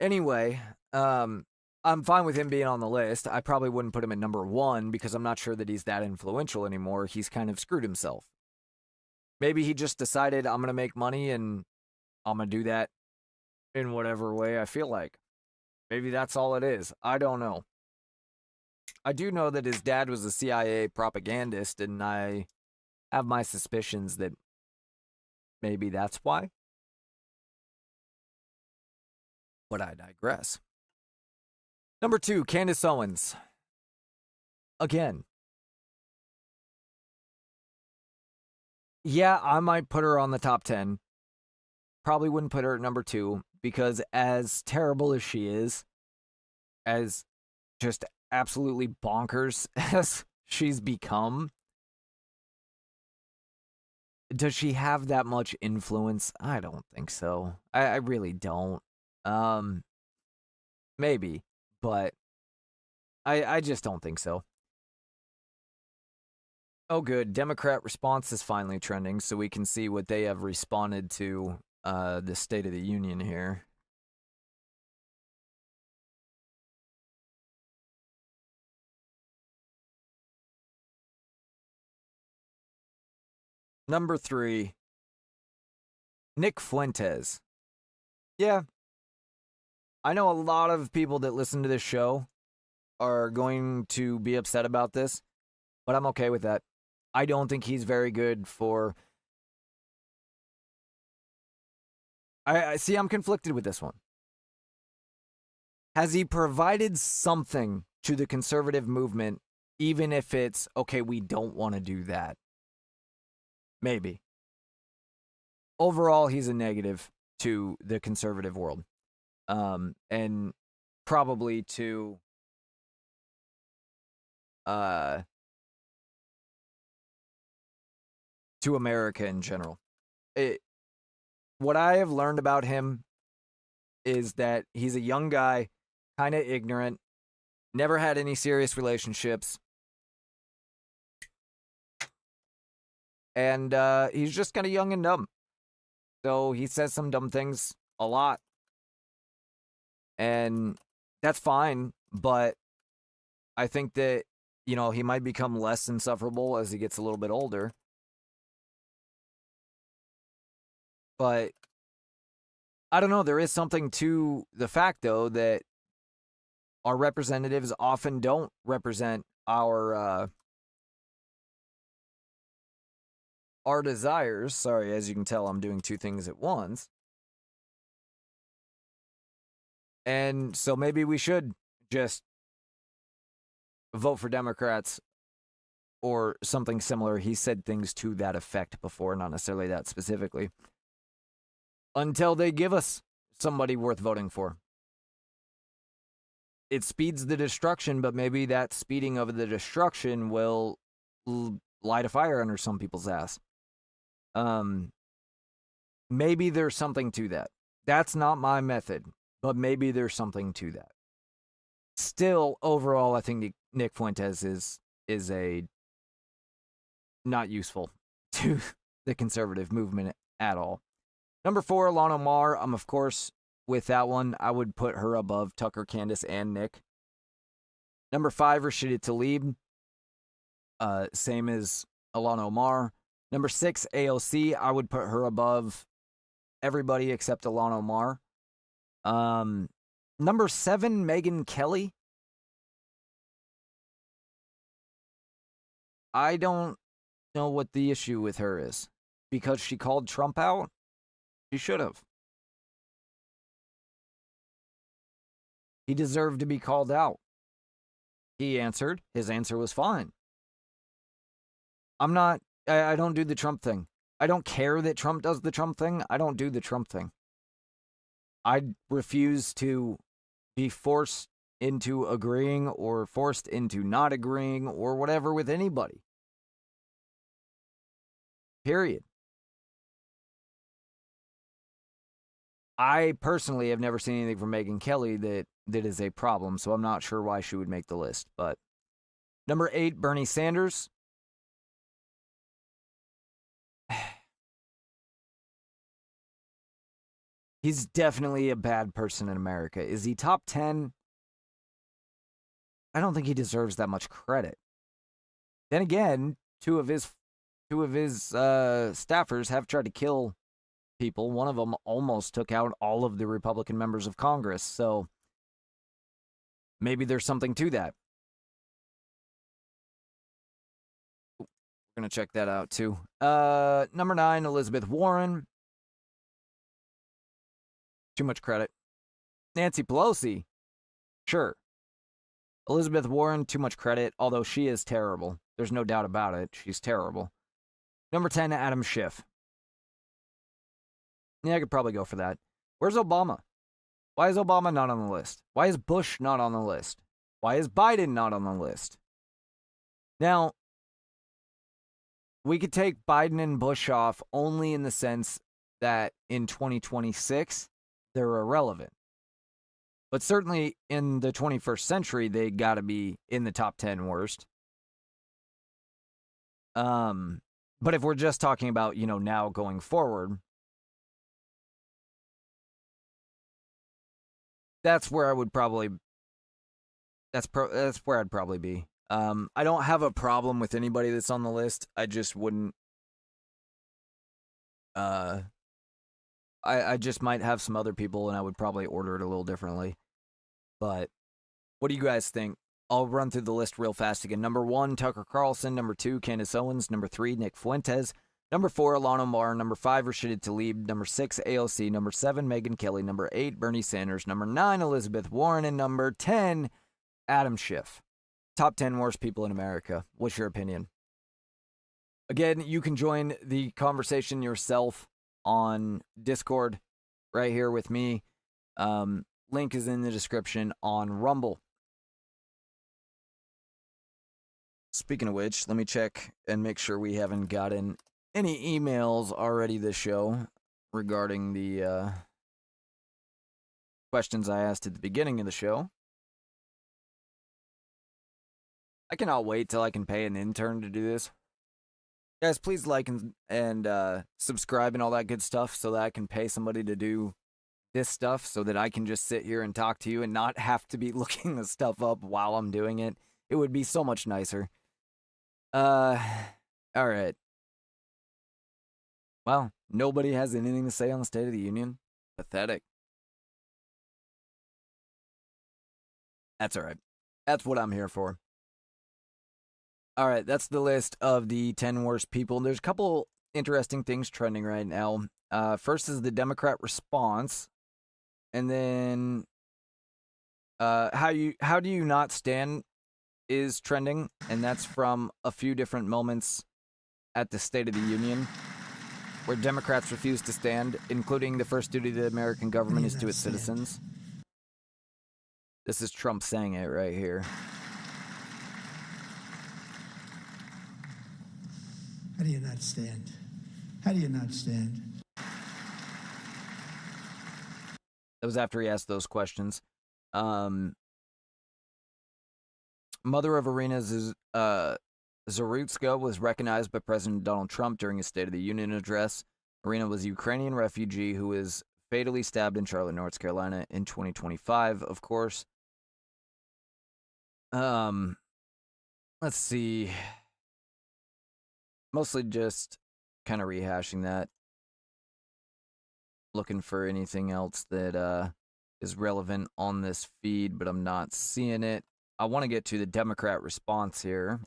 Speaker 1: Anyway, I'm fine with him being on the list. I probably wouldn't put him at number 1 because I'm not sure that he's that influential anymore. He's kind of screwed himself. Maybe he just decided I'm going to make money and I'm going to do that in whatever way I feel like. Maybe that's all it is. I don't know. I do know that his dad was a CIA propagandist, and I have my suspicions that maybe that's why. But I digress. Number 2, Candace Owens. Again. Yeah, I might put her on the top 10. Probably wouldn't put her at number 2 because as terrible as she is, as just absolutely bonkers as she's become, does she have that much influence? I don't think so. I really don't. Maybe, but I just don't think so. Oh, good. Democrat response is finally trending, so we can see what they have responded to the State of the Union here. Number 3, Nick Fuentes. Yeah. I know a lot of people that listen to this show are going to be upset about this, but I'm okay with that. I don't think he's very good for... I see, I'm conflicted with this one. Has he provided something to the conservative movement, even if it's, okay, we don't want to do that? Maybe. Overall, he's a negative to the conservative world. And probably to America in general. What I have learned about him is that he's a young guy, kind of ignorant, never had any serious relationships, and he's just kind of young and dumb. So he says some dumb things a lot, and that's fine, but I think that, he might become less insufferable as he gets a little bit older. But I don't know, there is something to the fact, though, that our representatives often don't represent our desires. Sorry, as you can tell, I'm doing 2 things at once. And so maybe we should just vote for Democrats or something similar. He said things to that effect before, not necessarily that specifically. Until they give us somebody worth voting for. It speeds the destruction, but maybe that speeding of the destruction will light a fire under some people's ass. Maybe there's something to that. That's not my method. but maybe there's something to that. Still, overall, I think Nick Fuentes is a not useful to the conservative movement at all. Number 4, Ilhan Omar. Of course, with that one, I would put her above Tucker, Candace, and Nick. Number 5, Rashida Tlaib. Same as Ilhan Omar. Number 6, AOC. I would put her above everybody except Ilhan Omar. Number 7, Megyn Kelly. I don't know what the issue with her is. Because she called Trump out? She should have. He deserved to be called out. He answered. His answer was fine. I don't do the Trump thing. I don't care that Trump does the Trump thing. I don't do the Trump thing. I refuse to be forced into agreeing or forced into not agreeing or whatever with anybody. Period. I personally have never seen anything from Megyn Kelly that is a problem, so I'm not sure why she would make the list. But number 8, Bernie Sanders. He's definitely a bad person in America. Is he top 10? I don't think he deserves that much credit. Then again, two of his staffers have tried to kill people. One of them almost took out all of the Republican members of Congress. So maybe there's something to that. We're going to check that out too. Number 9, Elizabeth Warren. Too much credit. Nancy Pelosi. Sure. Elizabeth Warren, too much credit, although she is terrible. There's no doubt about it. She's terrible. Number 10, Adam Schiff. Yeah, I could probably go for that. Where's Obama? Why is Obama not on the list? Why is Bush not on the list? Why is Biden not on the list? Now, we could take Biden and Bush off only in the sense that in 2026, they're irrelevant. But certainly in the 21st century, they got to be in the top 10 worst. But if we're just talking about, now going forward, that's where I would probably, that's where I'd probably be. I don't have a problem with anybody that's on the list. I just wouldn't, I just might have some other people and I would probably order it a little differently. But what do you guys think? I'll run through the list real fast again. Number 1, Tucker Carlson. Number 2, Candace Owens. Number 3, Nick Fuentes. Number 4, Ilhan Omar. Number 5, Rashida Tlaib. Number 6, AOC. Number 7, Megyn Kelly. Number 8, Bernie Sanders. Number 9, Elizabeth Warren. And number 10, Adam Schiff. Top 10 worst people in America. What's your opinion? Again, you can join the conversation yourself on Discord right here with me. Link is in the description on Rumble. Speaking of which, let me check and make sure we haven't gotten any emails already this show regarding the questions I asked at the beginning of the show. I cannot wait till I can pay an intern to do this. Guys, please like and subscribe and all that good stuff so that I can pay somebody to do this stuff so that I can just sit here and talk to you and not have to be looking the stuff up while I'm doing it. It would be so much nicer. All right. Well, nobody has anything to say on the State of the Union. Pathetic. That's all right. That's what I'm here for. All right, that's the list of the 10 worst people. There's a couple interesting things trending right now. First is the Democrat response. And then how do you not stand is trending, and that's from a few different moments at the State of the Union where Democrats refuse to stand, including the first duty of the American government is to its citizens. This is Trump saying it right here.
Speaker 5: How do you not stand? How do you not stand?
Speaker 1: That was after he asked those questions. Mother of Irina Zarutska was recognized by President Donald Trump during his State of the Union address. Irina was a Ukrainian refugee who was fatally stabbed in Charlotte, North Carolina in 2025, of course. Let's see. Mostly just kind of rehashing that. Looking for anything else that is relevant on this feed, but I'm not seeing it. I want to get to the Democrat response here.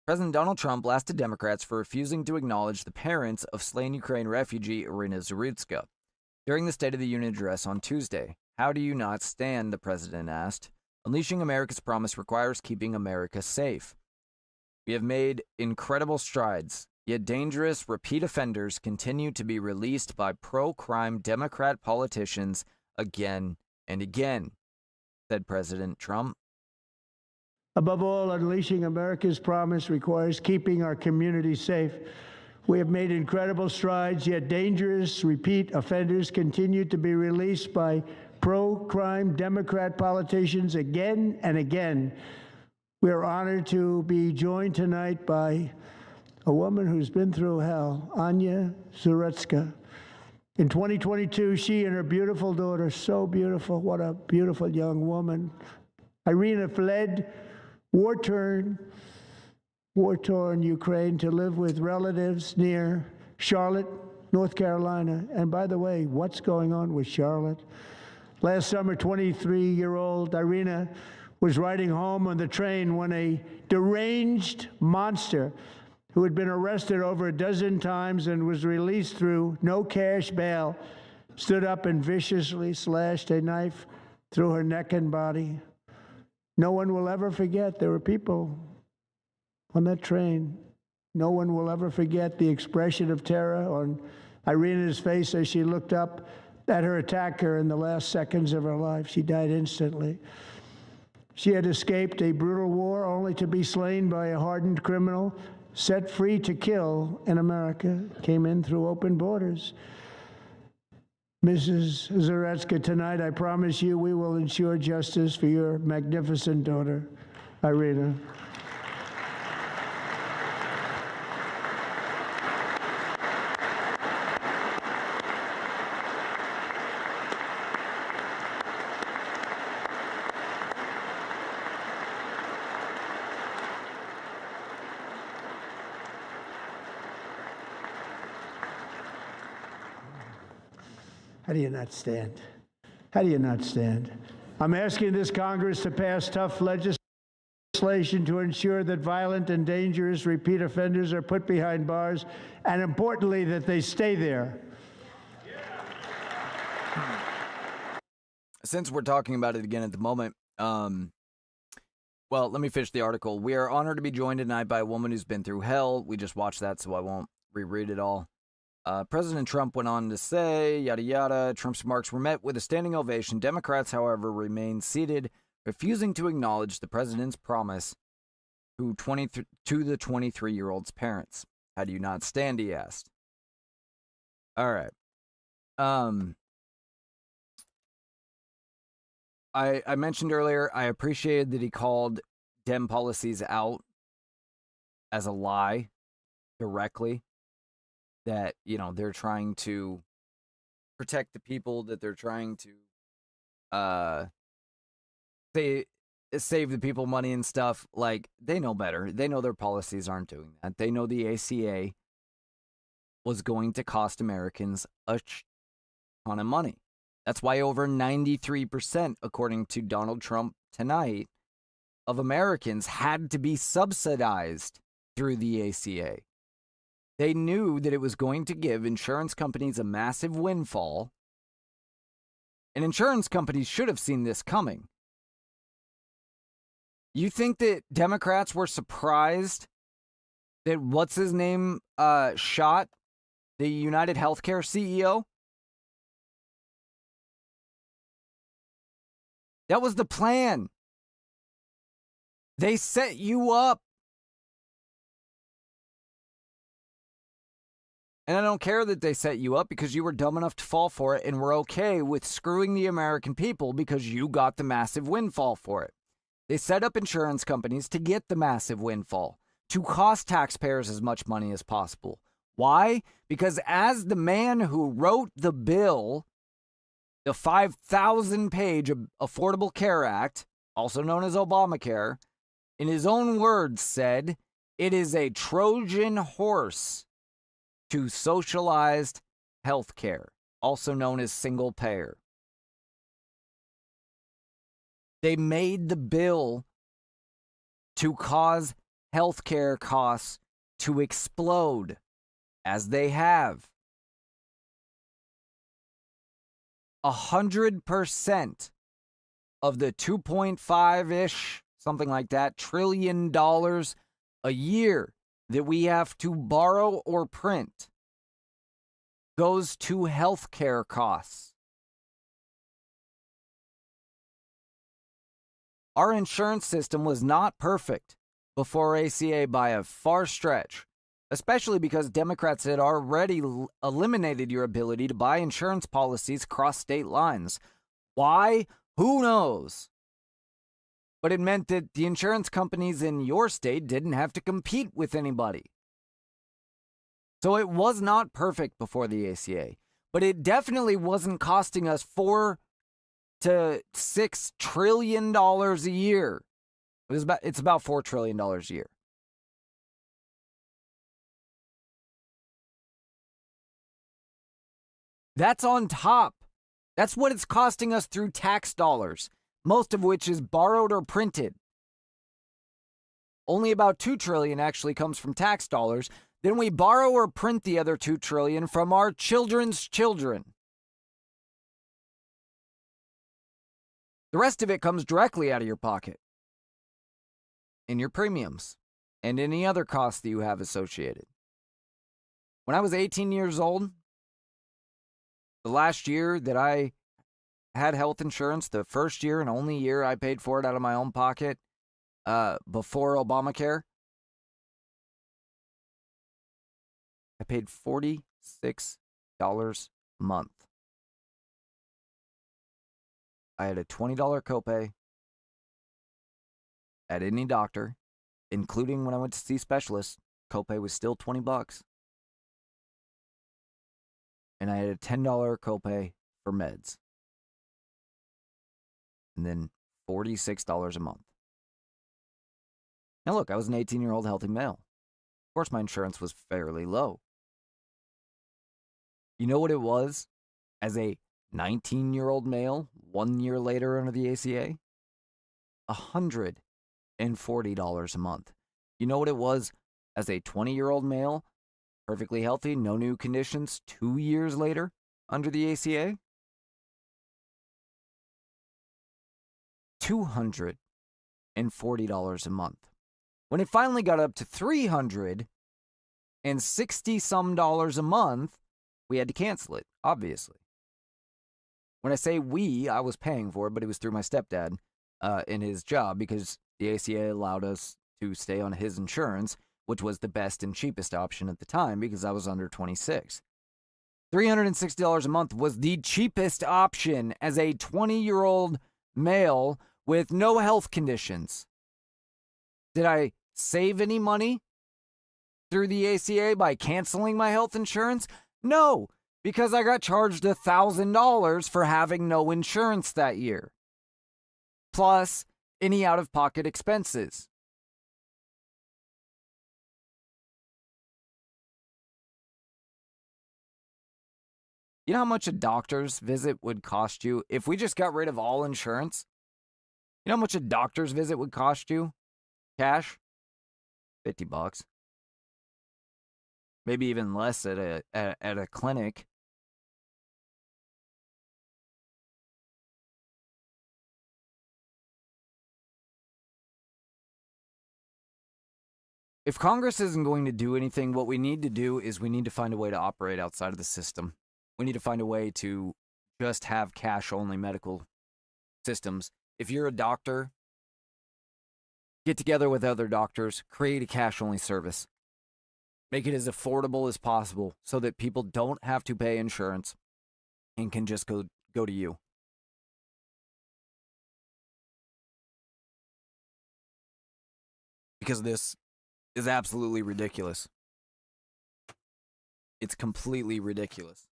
Speaker 1: President Donald Trump blasted Democrats for refusing to acknowledge the parents of slain Ukraine refugee Irina Zarutska during the State of the Union address on Tuesday. How do you not stand, the president asked. Unleashing America's promise requires keeping America safe. We have made incredible strides, yet dangerous repeat offenders continue to be released by pro-crime Democrat politicians again and again, said President Trump.
Speaker 5: Above all, unleashing America's promise requires keeping our community safe. We have made incredible strides, yet dangerous repeat offenders continue to be released by pro-crime Democrat politicians again and again. We are honored to be joined tonight by a woman who's been through hell, Anya Zarutska. In 2022, she and her beautiful daughter, so beautiful, what a beautiful young woman, Irina fled war-torn Ukraine to live with relatives near Charlotte, North Carolina. And by the way, what's going on with Charlotte? Last summer, 23-year-old Irina was riding home on the train when a deranged monster who had been arrested over a dozen times and was released through no cash bail stood up and viciously slashed a knife through her neck and body. No one will ever forget. There were people on that train. No one will ever forget the expression of terror on Irina's face as she looked up at her attacker in the last seconds of her life. She died instantly. She had escaped a brutal war only to be slain by a hardened criminal set free to kill in America. Came in through open borders. Mrs. Zarutska, tonight I promise you we will ensure justice for your magnificent daughter, Irina. How do you not stand? How do you not stand? I'm asking this Congress to pass tough legislation to ensure that violent and dangerous repeat offenders are put behind bars, and importantly, that they stay there.
Speaker 1: Since we're talking about it again at the moment, well, let me finish the article. We are honored to be joined tonight by a woman who's been through hell. We just watched that, so I won't reread it all. President Trump went on to say, yada yada, Trump's remarks were met with a standing ovation. Democrats, however, remained seated, refusing to acknowledge the president's promise to the 23-year-old's parents. How do you not stand, he asked. All right. I mentioned earlier, I appreciated that he called Dem policies out as a lie directly. That, you know, they're trying to protect the people, that they're trying to save the people money and stuff. Like, they know better. They know their policies aren't doing that. They know the ACA was going to cost Americans a ton of money. That's why over 93%, according to Donald Trump tonight, of Americans had to be subsidized through the ACA. They knew that it was going to give insurance companies a massive windfall, and insurance companies should have seen this coming. You think that Democrats were surprised that what's-his-name shot the United Healthcare CEO? That was the plan. They set you up. And I don't care that they set you up because you were dumb enough to fall for it and were okay with screwing the American people because you got the massive windfall for it. They set up insurance companies to get the massive windfall, to cost taxpayers as much money as possible. Why? Because as the man who wrote the bill, the 5,000-page Affordable Care Act, also known as Obamacare, in his own words said, it is a Trojan horse to socialized health care, also known as single payer. They made the bill to cause healthcare costs to explode, as they have. 100% of the 2.5-ish, something like that, $1 trillion a year that we have to borrow or print goes to healthcare costs. Our insurance system was not perfect before ACA by a far stretch, especially because Democrats had already eliminated your ability to buy insurance policies across state lines. Why? Who knows? But it meant that the insurance companies in your state didn't have to compete with anybody. So it was not perfect before the ACA, but it definitely wasn't costing us $4 to $6 trillion a year. It's about $4 trillion a year. That's on top. That's what it's costing us through tax dollars, most of which is borrowed or printed. Only about $2 trillion actually comes from tax dollars. Then we borrow or print the other $2 trillion from our children's children. The rest of it comes directly out of your pocket, in your premiums, and any other costs that you have associated. When I was 18 years old, the last year that I had health insurance, the first year and only year I paid for it out of my own pocket before Obamacare, I paid $46 a month. I had a $20 copay at any doctor, including when I went to see specialists. Copay was still $20. And I had a $10 copay for meds. And then $46 a month. Now look, I was an 18-year-old healthy male. Of course, my insurance was fairly low. You know what it was as a 19-year-old male 1 year later under the ACA? $140 a month. You know what it was as a 20-year-old male, perfectly healthy, no new conditions, 2 years later under the ACA? $240 a month. When it finally got up to $360 some a month, we had to cancel it, obviously. When I say we, I was paying for it, but it was through my stepdad in his job because the ACA allowed us to stay on his insurance, which was the best and cheapest option at the time because I was under 26. $360 a month was the cheapest option as a 20-year-old male with no health conditions. Did I save any money through the ACA by canceling my health insurance? No, because I got charged $1,000 for having no insurance that year, plus any out-of-pocket expenses. You know how much a doctor's visit would cost you if we just got rid of all insurance? You know how much a doctor's visit would cost you? Cash? $50. Maybe even less at a clinic. If Congress isn't going to do anything, what we need to do is we need to find a way to operate outside of the system. We need to find a way to just have cash-only medical systems. If you're a doctor, get together with other doctors, create a cash-only service. Make it as affordable as possible so that people don't have to pay insurance and can just go to you. Because this is absolutely ridiculous. It's completely ridiculous.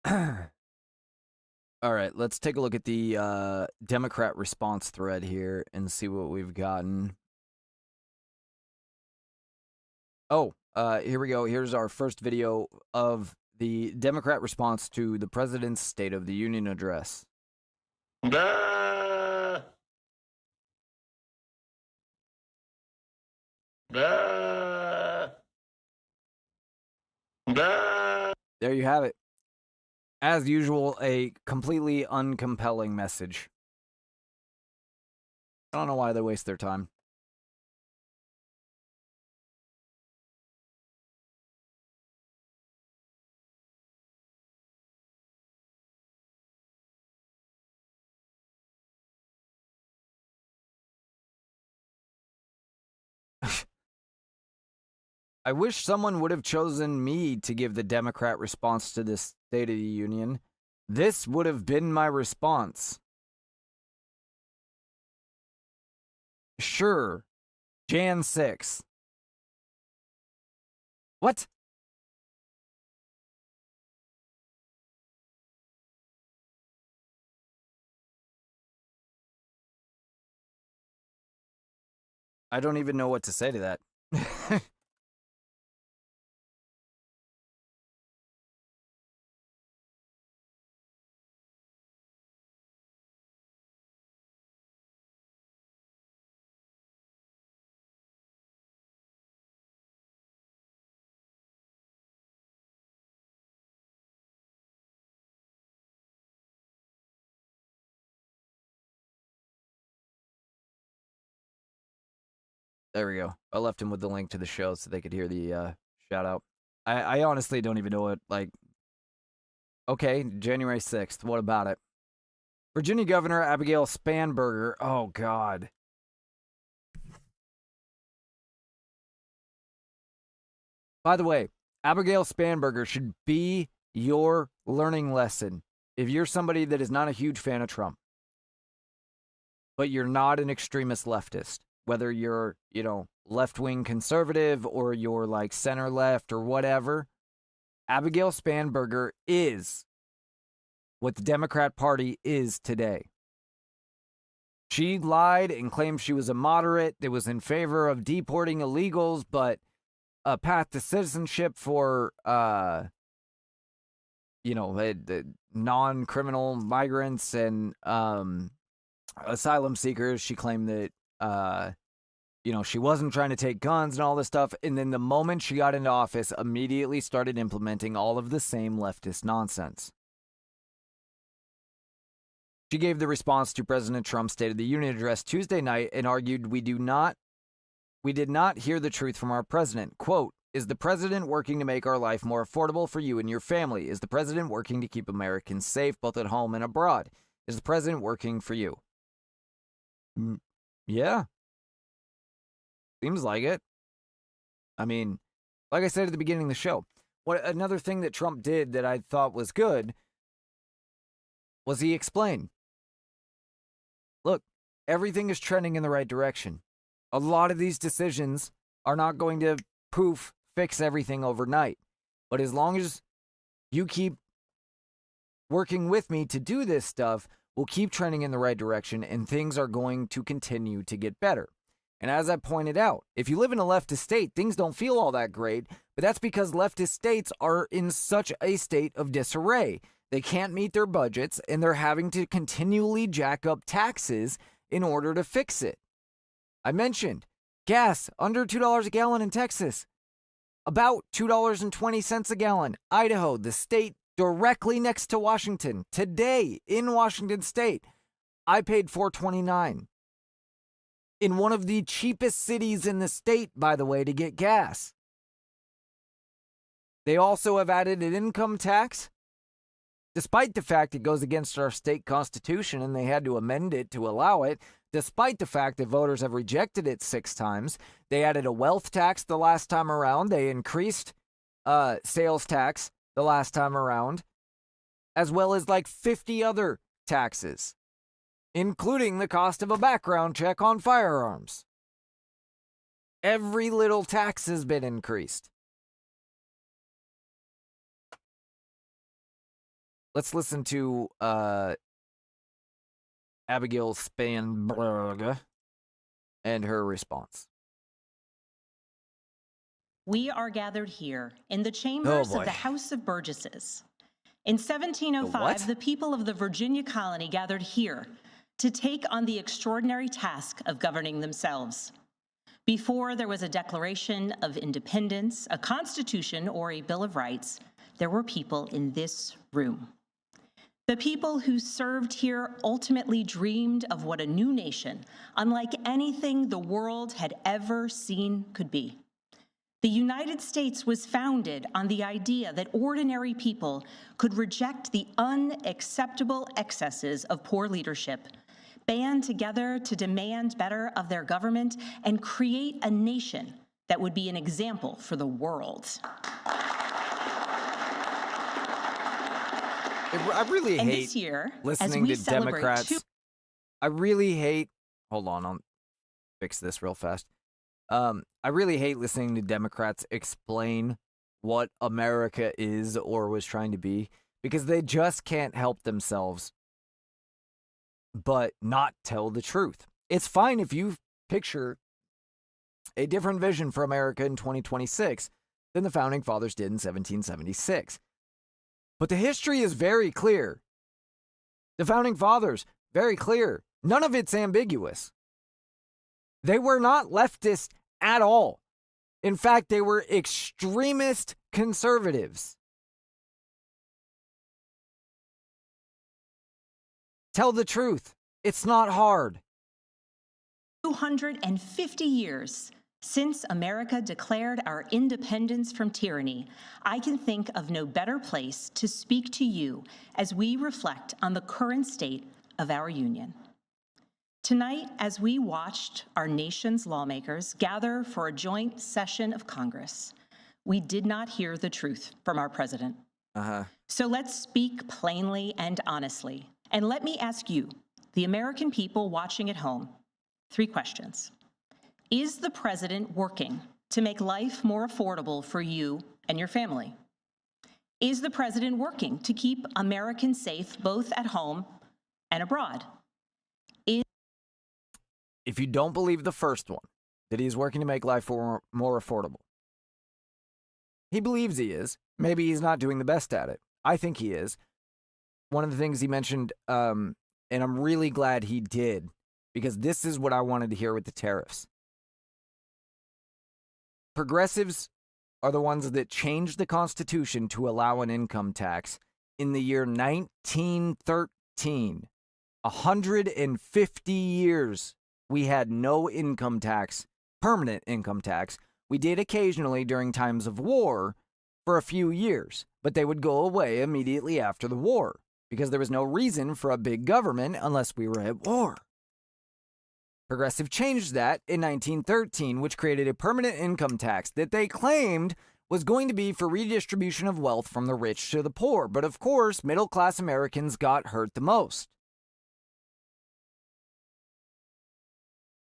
Speaker 1: All right, let's take a look at the Democrat response thread here and see what we've gotten. Oh, here we go. Here's our first video of the Democrat response to the president's State of the Union address.
Speaker 10: There
Speaker 1: you have it. As usual, a completely uncompelling message. I don't know why they waste their time. I wish someone would have chosen me to give the Democrat response to this State of the Union. This would have been my response. Sure. Jan 6. What? I don't even know what to say to that. There we go. I left him with the link to the show so they could hear the shout out. I honestly don't even know what, like... Okay, January 6th. What about it? Virginia Governor Abigail Spanberger. Oh, God. By the way, Abigail Spanberger should be your learning lesson if you're somebody that is not a huge fan of Trump, but you're not an extremist leftist. Whether you're, left-wing conservative or you're like center-left or whatever, Abigail Spanberger is what the Democrat Party is today. She lied and claimed she was a moderate that was in favor of deporting illegals, but a path to citizenship for, non-criminal migrants and asylum seekers. She claimed that she wasn't trying to take guns and all this stuff. And then the moment she got into office, immediately started implementing all of the same leftist nonsense. She gave the response to President Trump's State of the Union address Tuesday night and argued we did not hear the truth from our president. Quote, is the president working to make our life more affordable for you and your family? Is the president working to keep Americans safe both at home and abroad? Is the president working for you? Yeah. Seems like it. I mean, like I said at the beginning of the show, another thing that Trump did that I thought was good was he explained, look, everything is trending in the right direction. A lot of these decisions are not going to fix everything overnight. But as long as you keep working with me to do this stuff, we'll keep trending in the right direction and things are going to continue to get better. And as I pointed out, if you live in a leftist state, things don't feel all that great, but that's because leftist states are in such a state of disarray. They can't meet their budgets and they're having to continually jack up taxes in order to fix it. I mentioned gas under $2 a gallon in Texas, about $2.20 a gallon. Idaho, the state directly next to Washington, today in Washington State, I paid $4.29 in one of the cheapest cities in the state, by the way, to get gas. They also have added an income tax despite the fact it goes against our state constitution and they had to amend it to allow it, despite the fact that voters have rejected it 6 times. They added a wealth tax the last time around. They increased sales tax the last time around, as well as like 50 other taxes, including the cost of a background check on firearms. Every little tax has been increased. Let's listen to Abigail Spanberg and her response.
Speaker 10: We are gathered here in the chambers of the House of Burgesses. In 1705, the people of the Virginia colony gathered here to take on the extraordinary task of governing themselves. Before there was a Declaration of Independence, a Constitution, or a Bill of Rights, there were people in this room. The people who served here ultimately dreamed of what a new nation, unlike anything the world had ever seen, could be. The United States was founded on the idea that ordinary people could reject the unacceptable excesses of poor leadership, band together to demand better of their government, and create a nation that would be an example for the world.
Speaker 1: I really
Speaker 10: and
Speaker 1: hate
Speaker 10: this year,
Speaker 1: listening to Democrats. I really hate, hold on, I'll fix this real fast. I really hate listening to Democrats explain what America is or was trying to be, because they just can't help themselves but not tell the truth. It's fine if you picture a different vision for America in 2026 than the Founding Fathers did in 1776. But the history is very clear. The Founding Fathers, very clear. None of it's ambiguous. They were not leftist at all. In fact, they were extremist conservatives. Tell the truth. It's not hard.
Speaker 10: 250 years since America declared our independence from tyranny, I can think of no better place to speak to you as we reflect on the current state of our union. Tonight, as we watched our nation's lawmakers gather for a joint session of Congress, we did not hear the truth from our president. So let's speak plainly and honestly. And let me ask you, the American people watching at home, 3 questions. Is the president working to make life more affordable for you and your family? Is the president working to keep Americans safe both at home and abroad?
Speaker 1: If you don't believe the first one, that he's working to make life more affordable, he believes he is. Maybe he's not doing the best at it. I think he is. One of the things he mentioned, and I'm really glad he did, because this is what I wanted to hear with the tariffs. Progressives are the ones that changed the Constitution to allow an income tax in the year 1913. 150 years we had no income tax, permanent income tax. We did occasionally during times of war for a few years, but they would go away immediately after the war because there was no reason for a big government unless we were at war. Progressive changed that in 1913, which created a permanent income tax that they claimed was going to be for redistribution of wealth from the rich to the poor. But of course, middle-class Americans got hurt the most.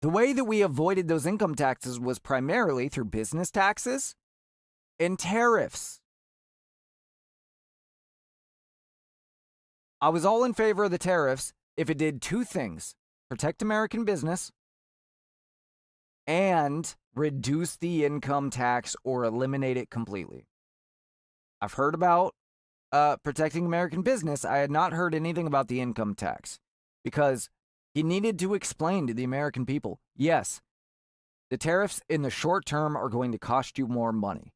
Speaker 1: The way that we avoided those income taxes was primarily through business taxes and tariffs. I was all in favor of the tariffs if it did 2 things: protect American business and reduce the income tax or eliminate it completely. I've heard about protecting American business. I had not heard anything about the income tax because he needed to explain to the American people, yes, the tariffs in the short term are going to cost you more money.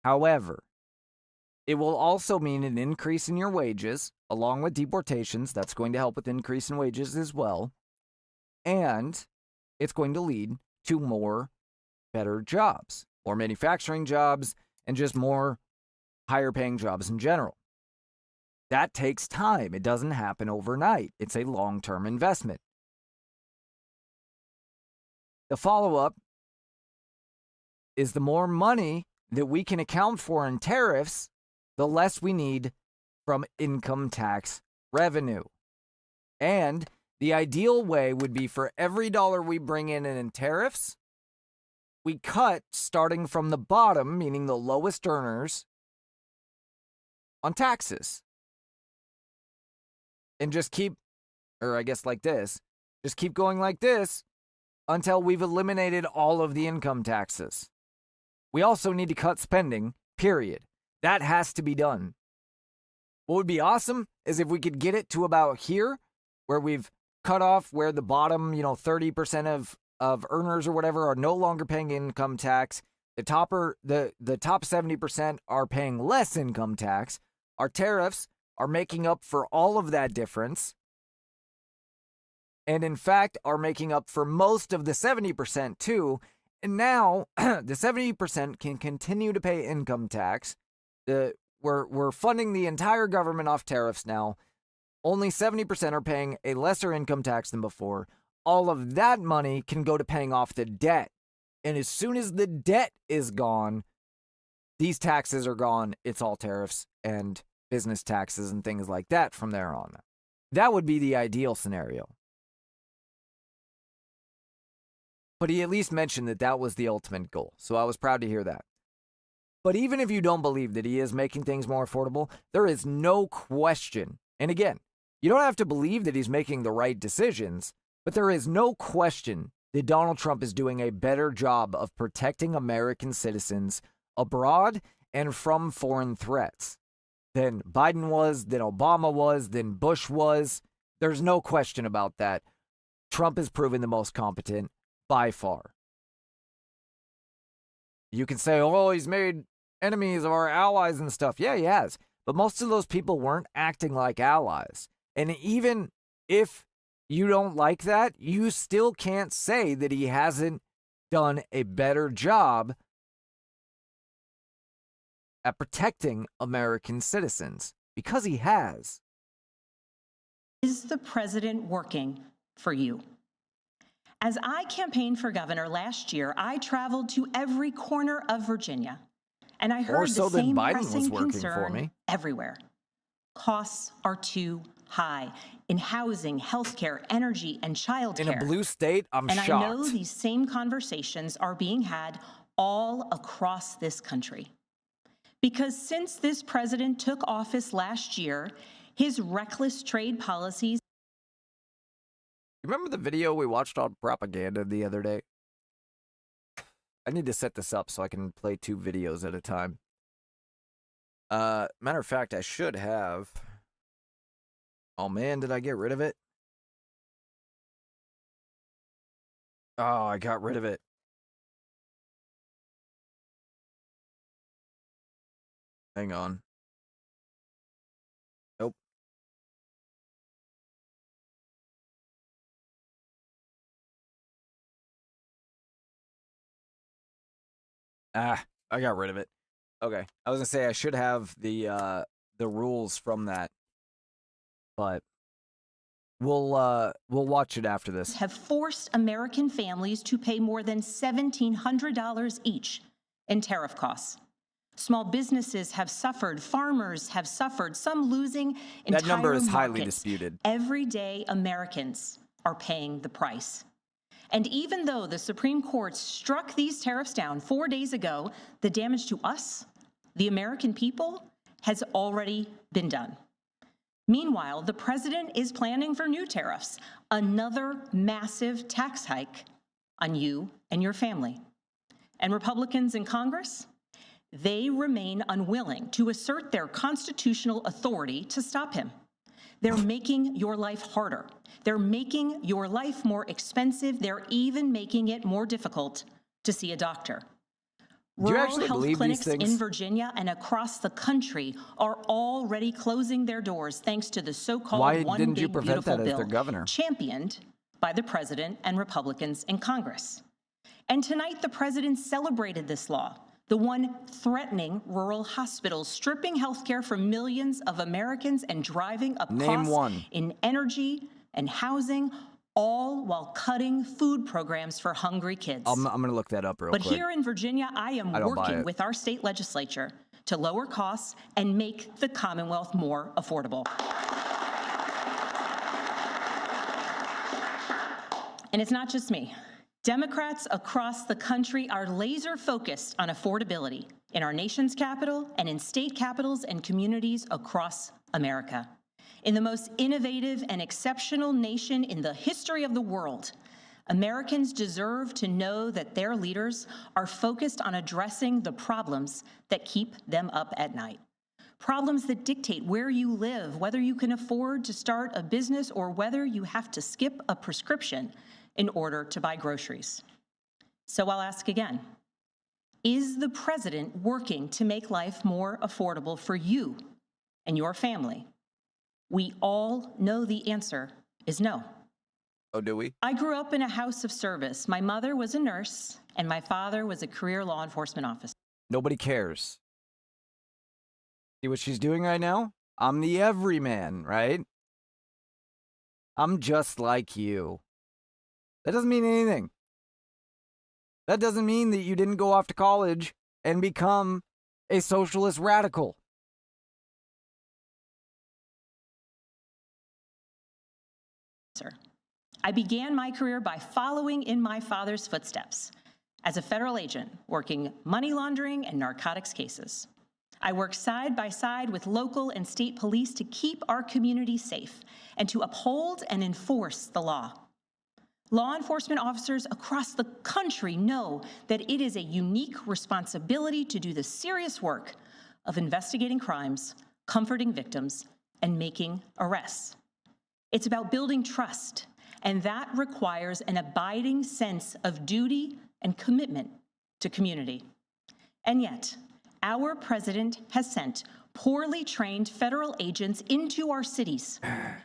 Speaker 1: However, it will also mean an increase in your wages, along with deportations. That's going to help with increase in wages as well. And it's going to lead to more better jobs, more manufacturing jobs, and just more higher paying jobs in general. That takes time. It doesn't happen overnight. It's a long-term investment. The follow-up is the more money that we can account for in tariffs, the less we need from income tax revenue. And the ideal way would be for every dollar we bring in tariffs, we cut starting from the bottom, meaning the lowest earners, on taxes. And just keep, or I guess like this, just keep going like this until we've eliminated all of the income taxes. We also need to cut spending, period. That has to be done. What would be awesome is if we could get it to about here, where we've cut off where the bottom, 30% of earners or whatever are no longer paying income tax. The top 70% are paying less income tax. Our tariffs are making up for all of that difference. And in fact, are making up for most of the 70% too. And now the 70% can continue to pay income tax. We're funding the entire government off tariffs now. Only 70% are paying a lesser income tax than before. All of that money can go to paying off the debt. And as soon as the debt is gone, these taxes are gone. It's all tariffs and business taxes and things like that from there on. That would be the ideal scenario. But he at least mentioned that that was the ultimate goal. So I was proud to hear that. But even if you don't believe that he is making things more affordable, there is no question. And again, you don't have to believe that he's making the right decisions, but there is no question that Donald Trump is doing a better job of protecting American citizens abroad and from foreign threats than Biden was, than Obama was, than Bush was. There's no question about that. Trump is proven the most competent by far. You can say, oh, he's made enemies of our allies and stuff. Yeah, he has. But most of those people weren't acting like allies. And even if you don't like that, you still can't say that he hasn't done a better job at protecting American citizens, because he has.
Speaker 10: Is the president working for you? As I campaigned for governor last year, I traveled to every corner of Virginia, and I heard the same pressing concern everywhere. Costs are too high in housing, healthcare, energy, and childcare.
Speaker 1: In a blue state, I'm shocked.
Speaker 10: And I know these same conversations are being had all across this country. Because since this president took office last year, his reckless trade policies.
Speaker 1: Remember the video we watched on propaganda the other day? I need to set this up so I can play 2 videos at a time. Matter of fact, I should have. Oh man, did I get rid of it? Oh, I got rid of it. Hang on. Nope. I got rid of it. Okay. I was gonna say I should have the rules from that, but we'll watch it after this.
Speaker 10: Have forced American families to pay more than $1,700 each in tariff costs. Small businesses have suffered, farmers have suffered, some losing entire
Speaker 1: That number is highly
Speaker 10: markets.
Speaker 1: disputed.
Speaker 10: Everyday Americans are paying the price. And even though the Supreme Court struck these tariffs down 4 days ago, the damage to us, the American people, has already been done. Meanwhile, the president is planning for new tariffs, another massive tax hike on you and your family. And Republicans in Congress, they remain unwilling to assert their constitutional authority to stop him. They're making your life harder. They're making your life more expensive. They're even making it more difficult to see a doctor. Rural health clinics in Virginia and across the country are already closing their doors thanks to the so-called One Big Beautiful Bill, championed by the president and Republicans in Congress. And tonight, the president celebrated this law the one threatening rural hospitals, stripping healthcare from millions of Americans and driving up costs in energy and housing, all while cutting food programs for hungry kids.
Speaker 1: I'm going to look that up real quick.
Speaker 10: But here in Virginia, I am working with our state legislature to lower costs and make the Commonwealth more affordable. And it's not just me. Democrats across the country are laser focused on affordability in our nation's capital and in state capitals and communities across America. In the most innovative and exceptional nation in the history of the world, Americans deserve to know that their leaders are focused on addressing the problems that keep them up at night. Problems that dictate where you live, whether you can afford to start a business, or whether you have to skip a prescription in order to buy groceries. So I'll ask again, is the president working to make life more affordable for you and your family? We all know the answer is no.
Speaker 1: Oh, do we?
Speaker 10: I grew up in a house of service. My mother was a nurse, and my father was a career law enforcement officer.
Speaker 1: Nobody cares. See what she's doing right now? I'm the everyman, right? I'm just like you. That doesn't mean anything. That doesn't mean that you didn't go off to college and become a socialist radical.
Speaker 10: I began my career by following in my father's footsteps as a federal agent working money laundering and narcotics cases. I worked side by side with local and state police to keep our community safe and to uphold and enforce the law. Law enforcement officers across the country know that it is a unique responsibility to do the serious work of investigating crimes, comforting victims, and making arrests. It's about building trust, and that requires an abiding sense of duty and commitment to community. And yet, our president has sent poorly trained federal agents into our cities,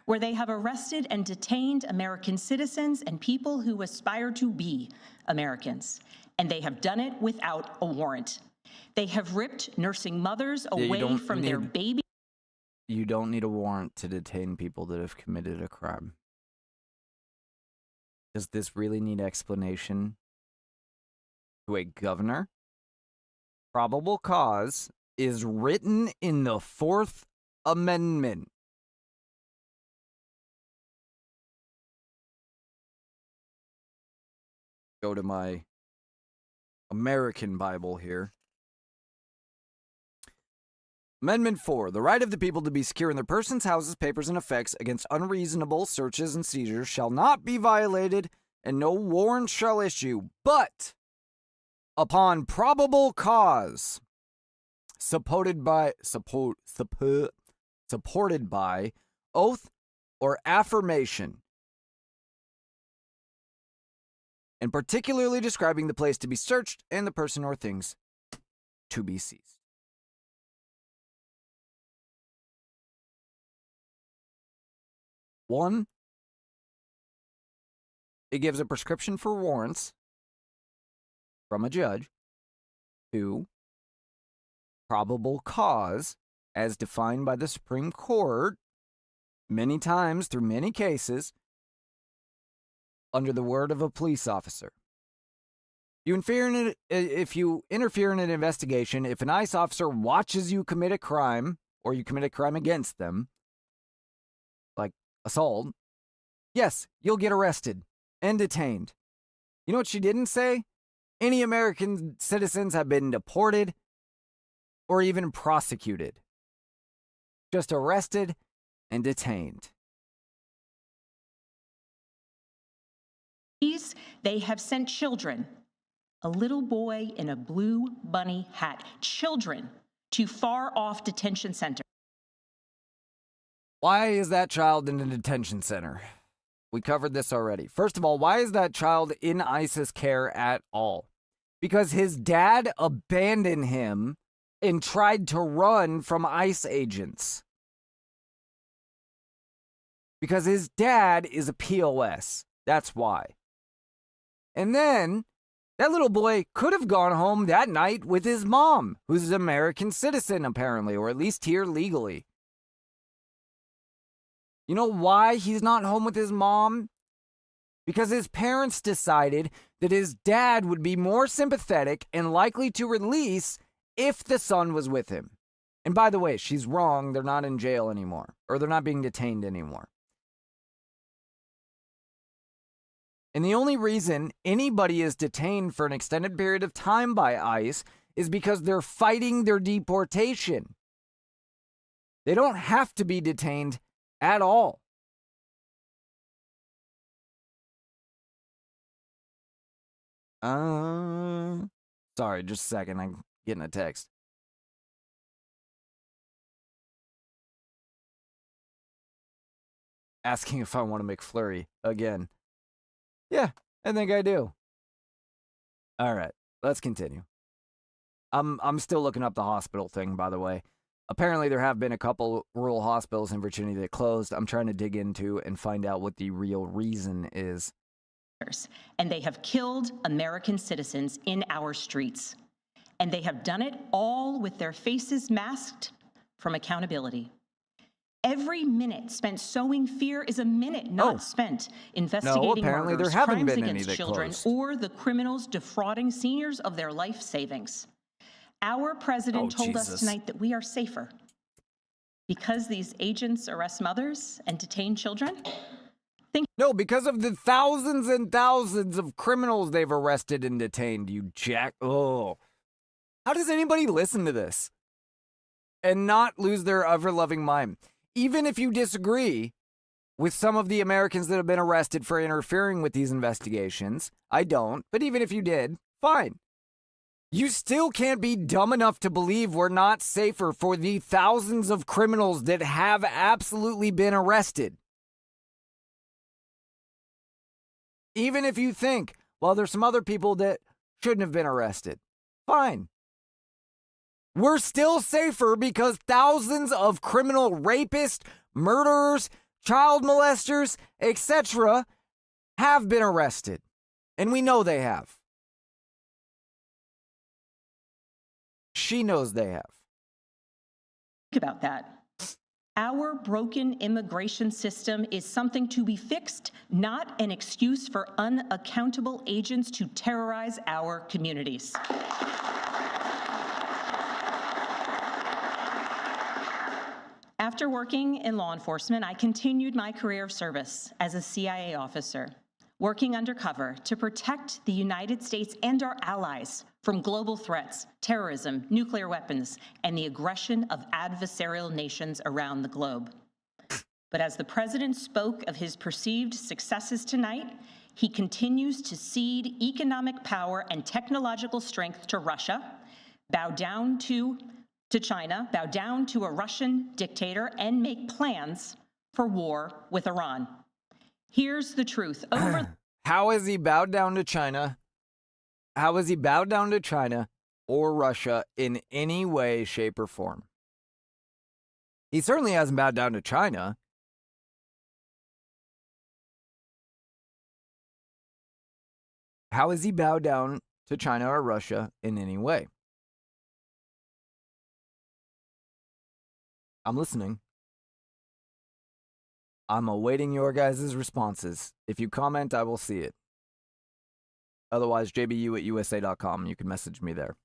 Speaker 10: where they have arrested and detained American citizens and people who aspire to be Americans. And they have done it without a warrant. They have ripped nursing mothers away from their babies.
Speaker 1: You don't need a warrant to detain people that have committed a crime. Does this really need explanation to a governor? Probable cause is written in the Fourth Amendment. Go to my American Bible here. Amendment 4. The right of the people to be secure in their persons, houses, papers, and effects against unreasonable searches and seizures shall not be violated, and no warrant shall issue, but upon probable cause, supported by oath or affirmation, and particularly describing the place to be searched and the person or things to be seized. One, it gives a prescription for warrants from a judge. Two, probable cause, as defined by the Supreme Court many times through many cases, under the word of a police officer. If you interfere in an investigation, if an ICE officer watches you commit a crime, or you commit a crime against them, like assault, yes, you'll get arrested and detained. You know what she didn't say? Any American citizens have been deported or even prosecuted. Just arrested and detained.
Speaker 10: They have sent children, a little boy in a blue bunny hat, children to far-off detention centers.
Speaker 1: Why is that child in a detention center? We covered this already. First of all, why is that child in ICE's care at all? Because his dad abandoned him and tried to run from ICE agents. Because his dad is a POS. That's why. And then, That little boy could have gone home that night with his mom, who's an American citizen, apparently, or at least here legally. You know why he's not home with his mom? Because his parents decided that his dad would be more sympathetic and likely to release if the son was with him. And by the way, she's wrong. They're not in jail anymore, or they're not being detained anymore. And the only reason anybody is detained for an extended period of time by ICE is because they're fighting their deportation. They don't have to be detained at all. Sorry, just a second. I'm getting a text. Asking if I want a McFlurry again. Yeah, I think I do. All right, let's continue. I'm still looking up the hospital thing, by the way. Apparently, there have been a couple rural hospitals in Virginia that closed. I'm trying to dig into and find out what the real reason is.
Speaker 10: And they have killed American citizens in our streets. And they have done it all with their faces masked from accountability. Every minute spent sowing fear is a minute not spent investigating
Speaker 1: apparently
Speaker 10: murders,
Speaker 1: there haven't
Speaker 10: crimes
Speaker 1: been any
Speaker 10: against
Speaker 1: that
Speaker 10: children,
Speaker 1: closed.
Speaker 10: or the criminals defrauding seniors of their life savings. Our president told us tonight that we are safer because these agents arrest mothers and detain children.
Speaker 1: No, because of the thousands and thousands of criminals they've arrested and detained, you jack. Oh. How does anybody listen to this and not lose their ever-loving mind? Even if you disagree with some of the Americans that have been arrested for interfering with these investigations, I don't, but even if you did, fine. You still can't be dumb enough to believe we're not safer for the thousands of criminals that have absolutely been arrested. Even if you think, well, there's some other people that shouldn't have been arrested. Fine. We're still safer because thousands of criminal rapists, murderers, child molesters, etc. have been arrested. And we know they have. She knows they have.
Speaker 10: Think about that. Our broken immigration system is something to be fixed, not an excuse for unaccountable agents to terrorize our communities. After working in law enforcement, I continued my career of service as a CIA officer, working undercover to protect the United States and our allies from global threats, terrorism, nuclear weapons, and the aggression of adversarial nations around the globe. But as the president spoke of his perceived successes tonight, he continues to cede economic power and technological strength to Russia, bow down to China, bow down to a Russian dictator, and make plans for war with Iran. Here's the truth.
Speaker 1: How has he bowed down to China? How has he bowed down to China or Russia in any way, shape, or form? He certainly hasn't bowed down to China. How has he bowed down to China or Russia in any way? I'm listening. I'm awaiting your guys' responses. If you comment, I will see it. Otherwise, JBU@USA.com. You can message me there.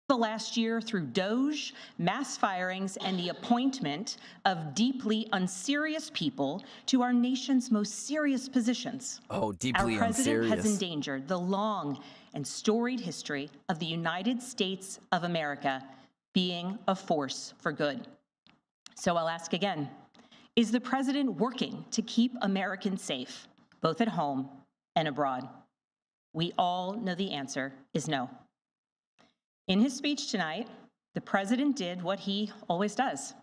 Speaker 10: The last year through DOJ, mass firings, and the appointment of deeply unserious people to our nation's most serious positions.
Speaker 1: Oh, deeply
Speaker 10: unserious. Our president has
Speaker 1: unserious.
Speaker 10: endangered the long and storied history of the United States of America being a force for good. So I'll ask again, is the president working to keep Americans safe, both at home and abroad? We all know the answer is no. In his speech tonight, the president did what he always does.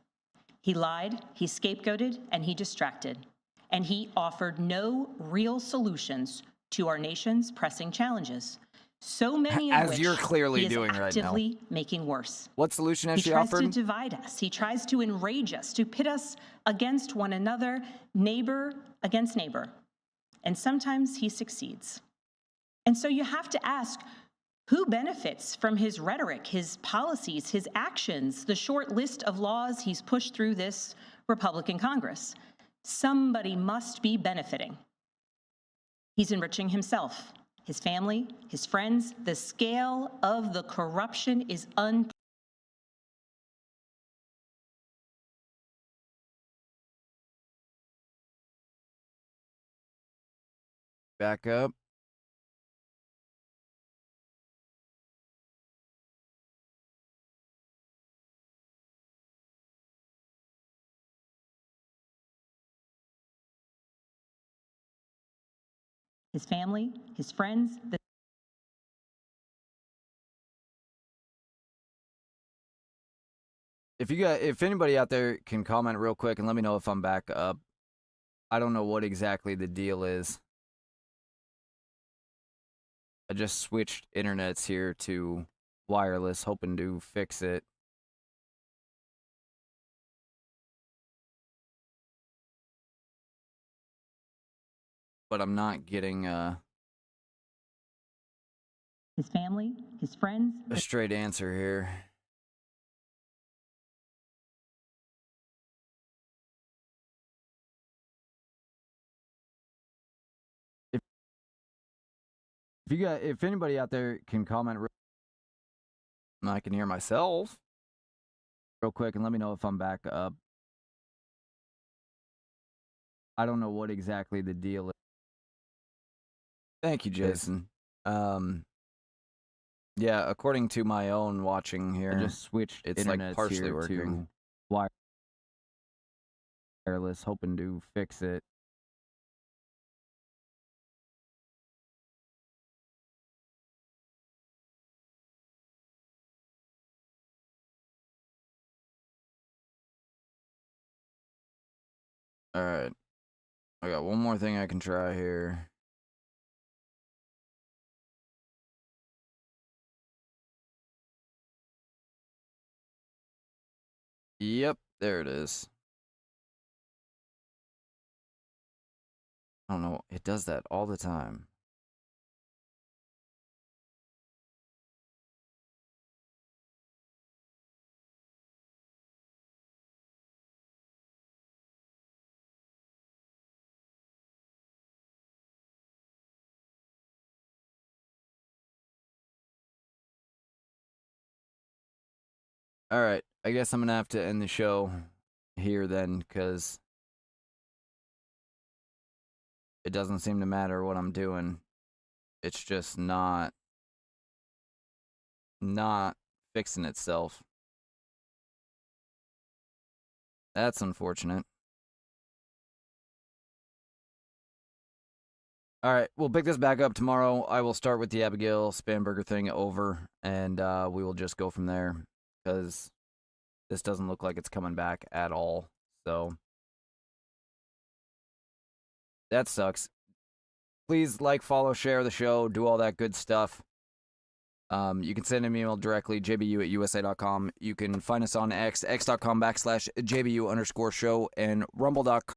Speaker 10: He lied, he scapegoated, and he distracted. And he offered no real solutions to our nation's pressing challenges. So many of
Speaker 1: As
Speaker 10: which
Speaker 1: you're clearly
Speaker 10: he is
Speaker 1: doing right now.
Speaker 10: actively making worse.
Speaker 1: What solution has she
Speaker 10: He tries
Speaker 1: offered?
Speaker 10: to divide us. He tries to enrage us, to pit us against one another, neighbor against neighbor. And sometimes he succeeds. And so you have to ask, Who benefits from his rhetoric, his policies, his actions, the short list of laws he's pushed through this Republican Congress? Somebody must be benefiting. He's enriching himself, his family, his friends. The scale of the corruption is
Speaker 1: Back up.
Speaker 10: his family, his friends.
Speaker 1: If anybody out there can comment real quick and let me know if I'm back up. I don't know what exactly the deal is. I just switched internets here to wireless, hoping to fix it. But I'm not getting
Speaker 10: his family, his friends.
Speaker 1: A straight answer here. If anybody out there can comment, I can hear myself real quick and let me know if I'm back up. I don't know what exactly the deal is. Thank you, Jason. Yeah, according to my own watching here, I just switched. It's like partially working. Wireless, hoping to fix it. All right, I got one more thing I can try here. Yep, there it is. I don't know, it does that all the time. All right, I guess I'm gonna have to end the show here then, because it doesn't seem to matter what I'm doing. It's just not fixing itself. That's unfortunate. All right, we'll pick this back up tomorrow. I will start with the Abigail Spanberger thing over, and we will just go from there, because this doesn't look like it's coming back at all. So that sucks. Please like, follow, share the show, do all that good stuff. You can send an email directly, jbu@usa.com. You can find us on x.com/jbu_show, and rumble.com.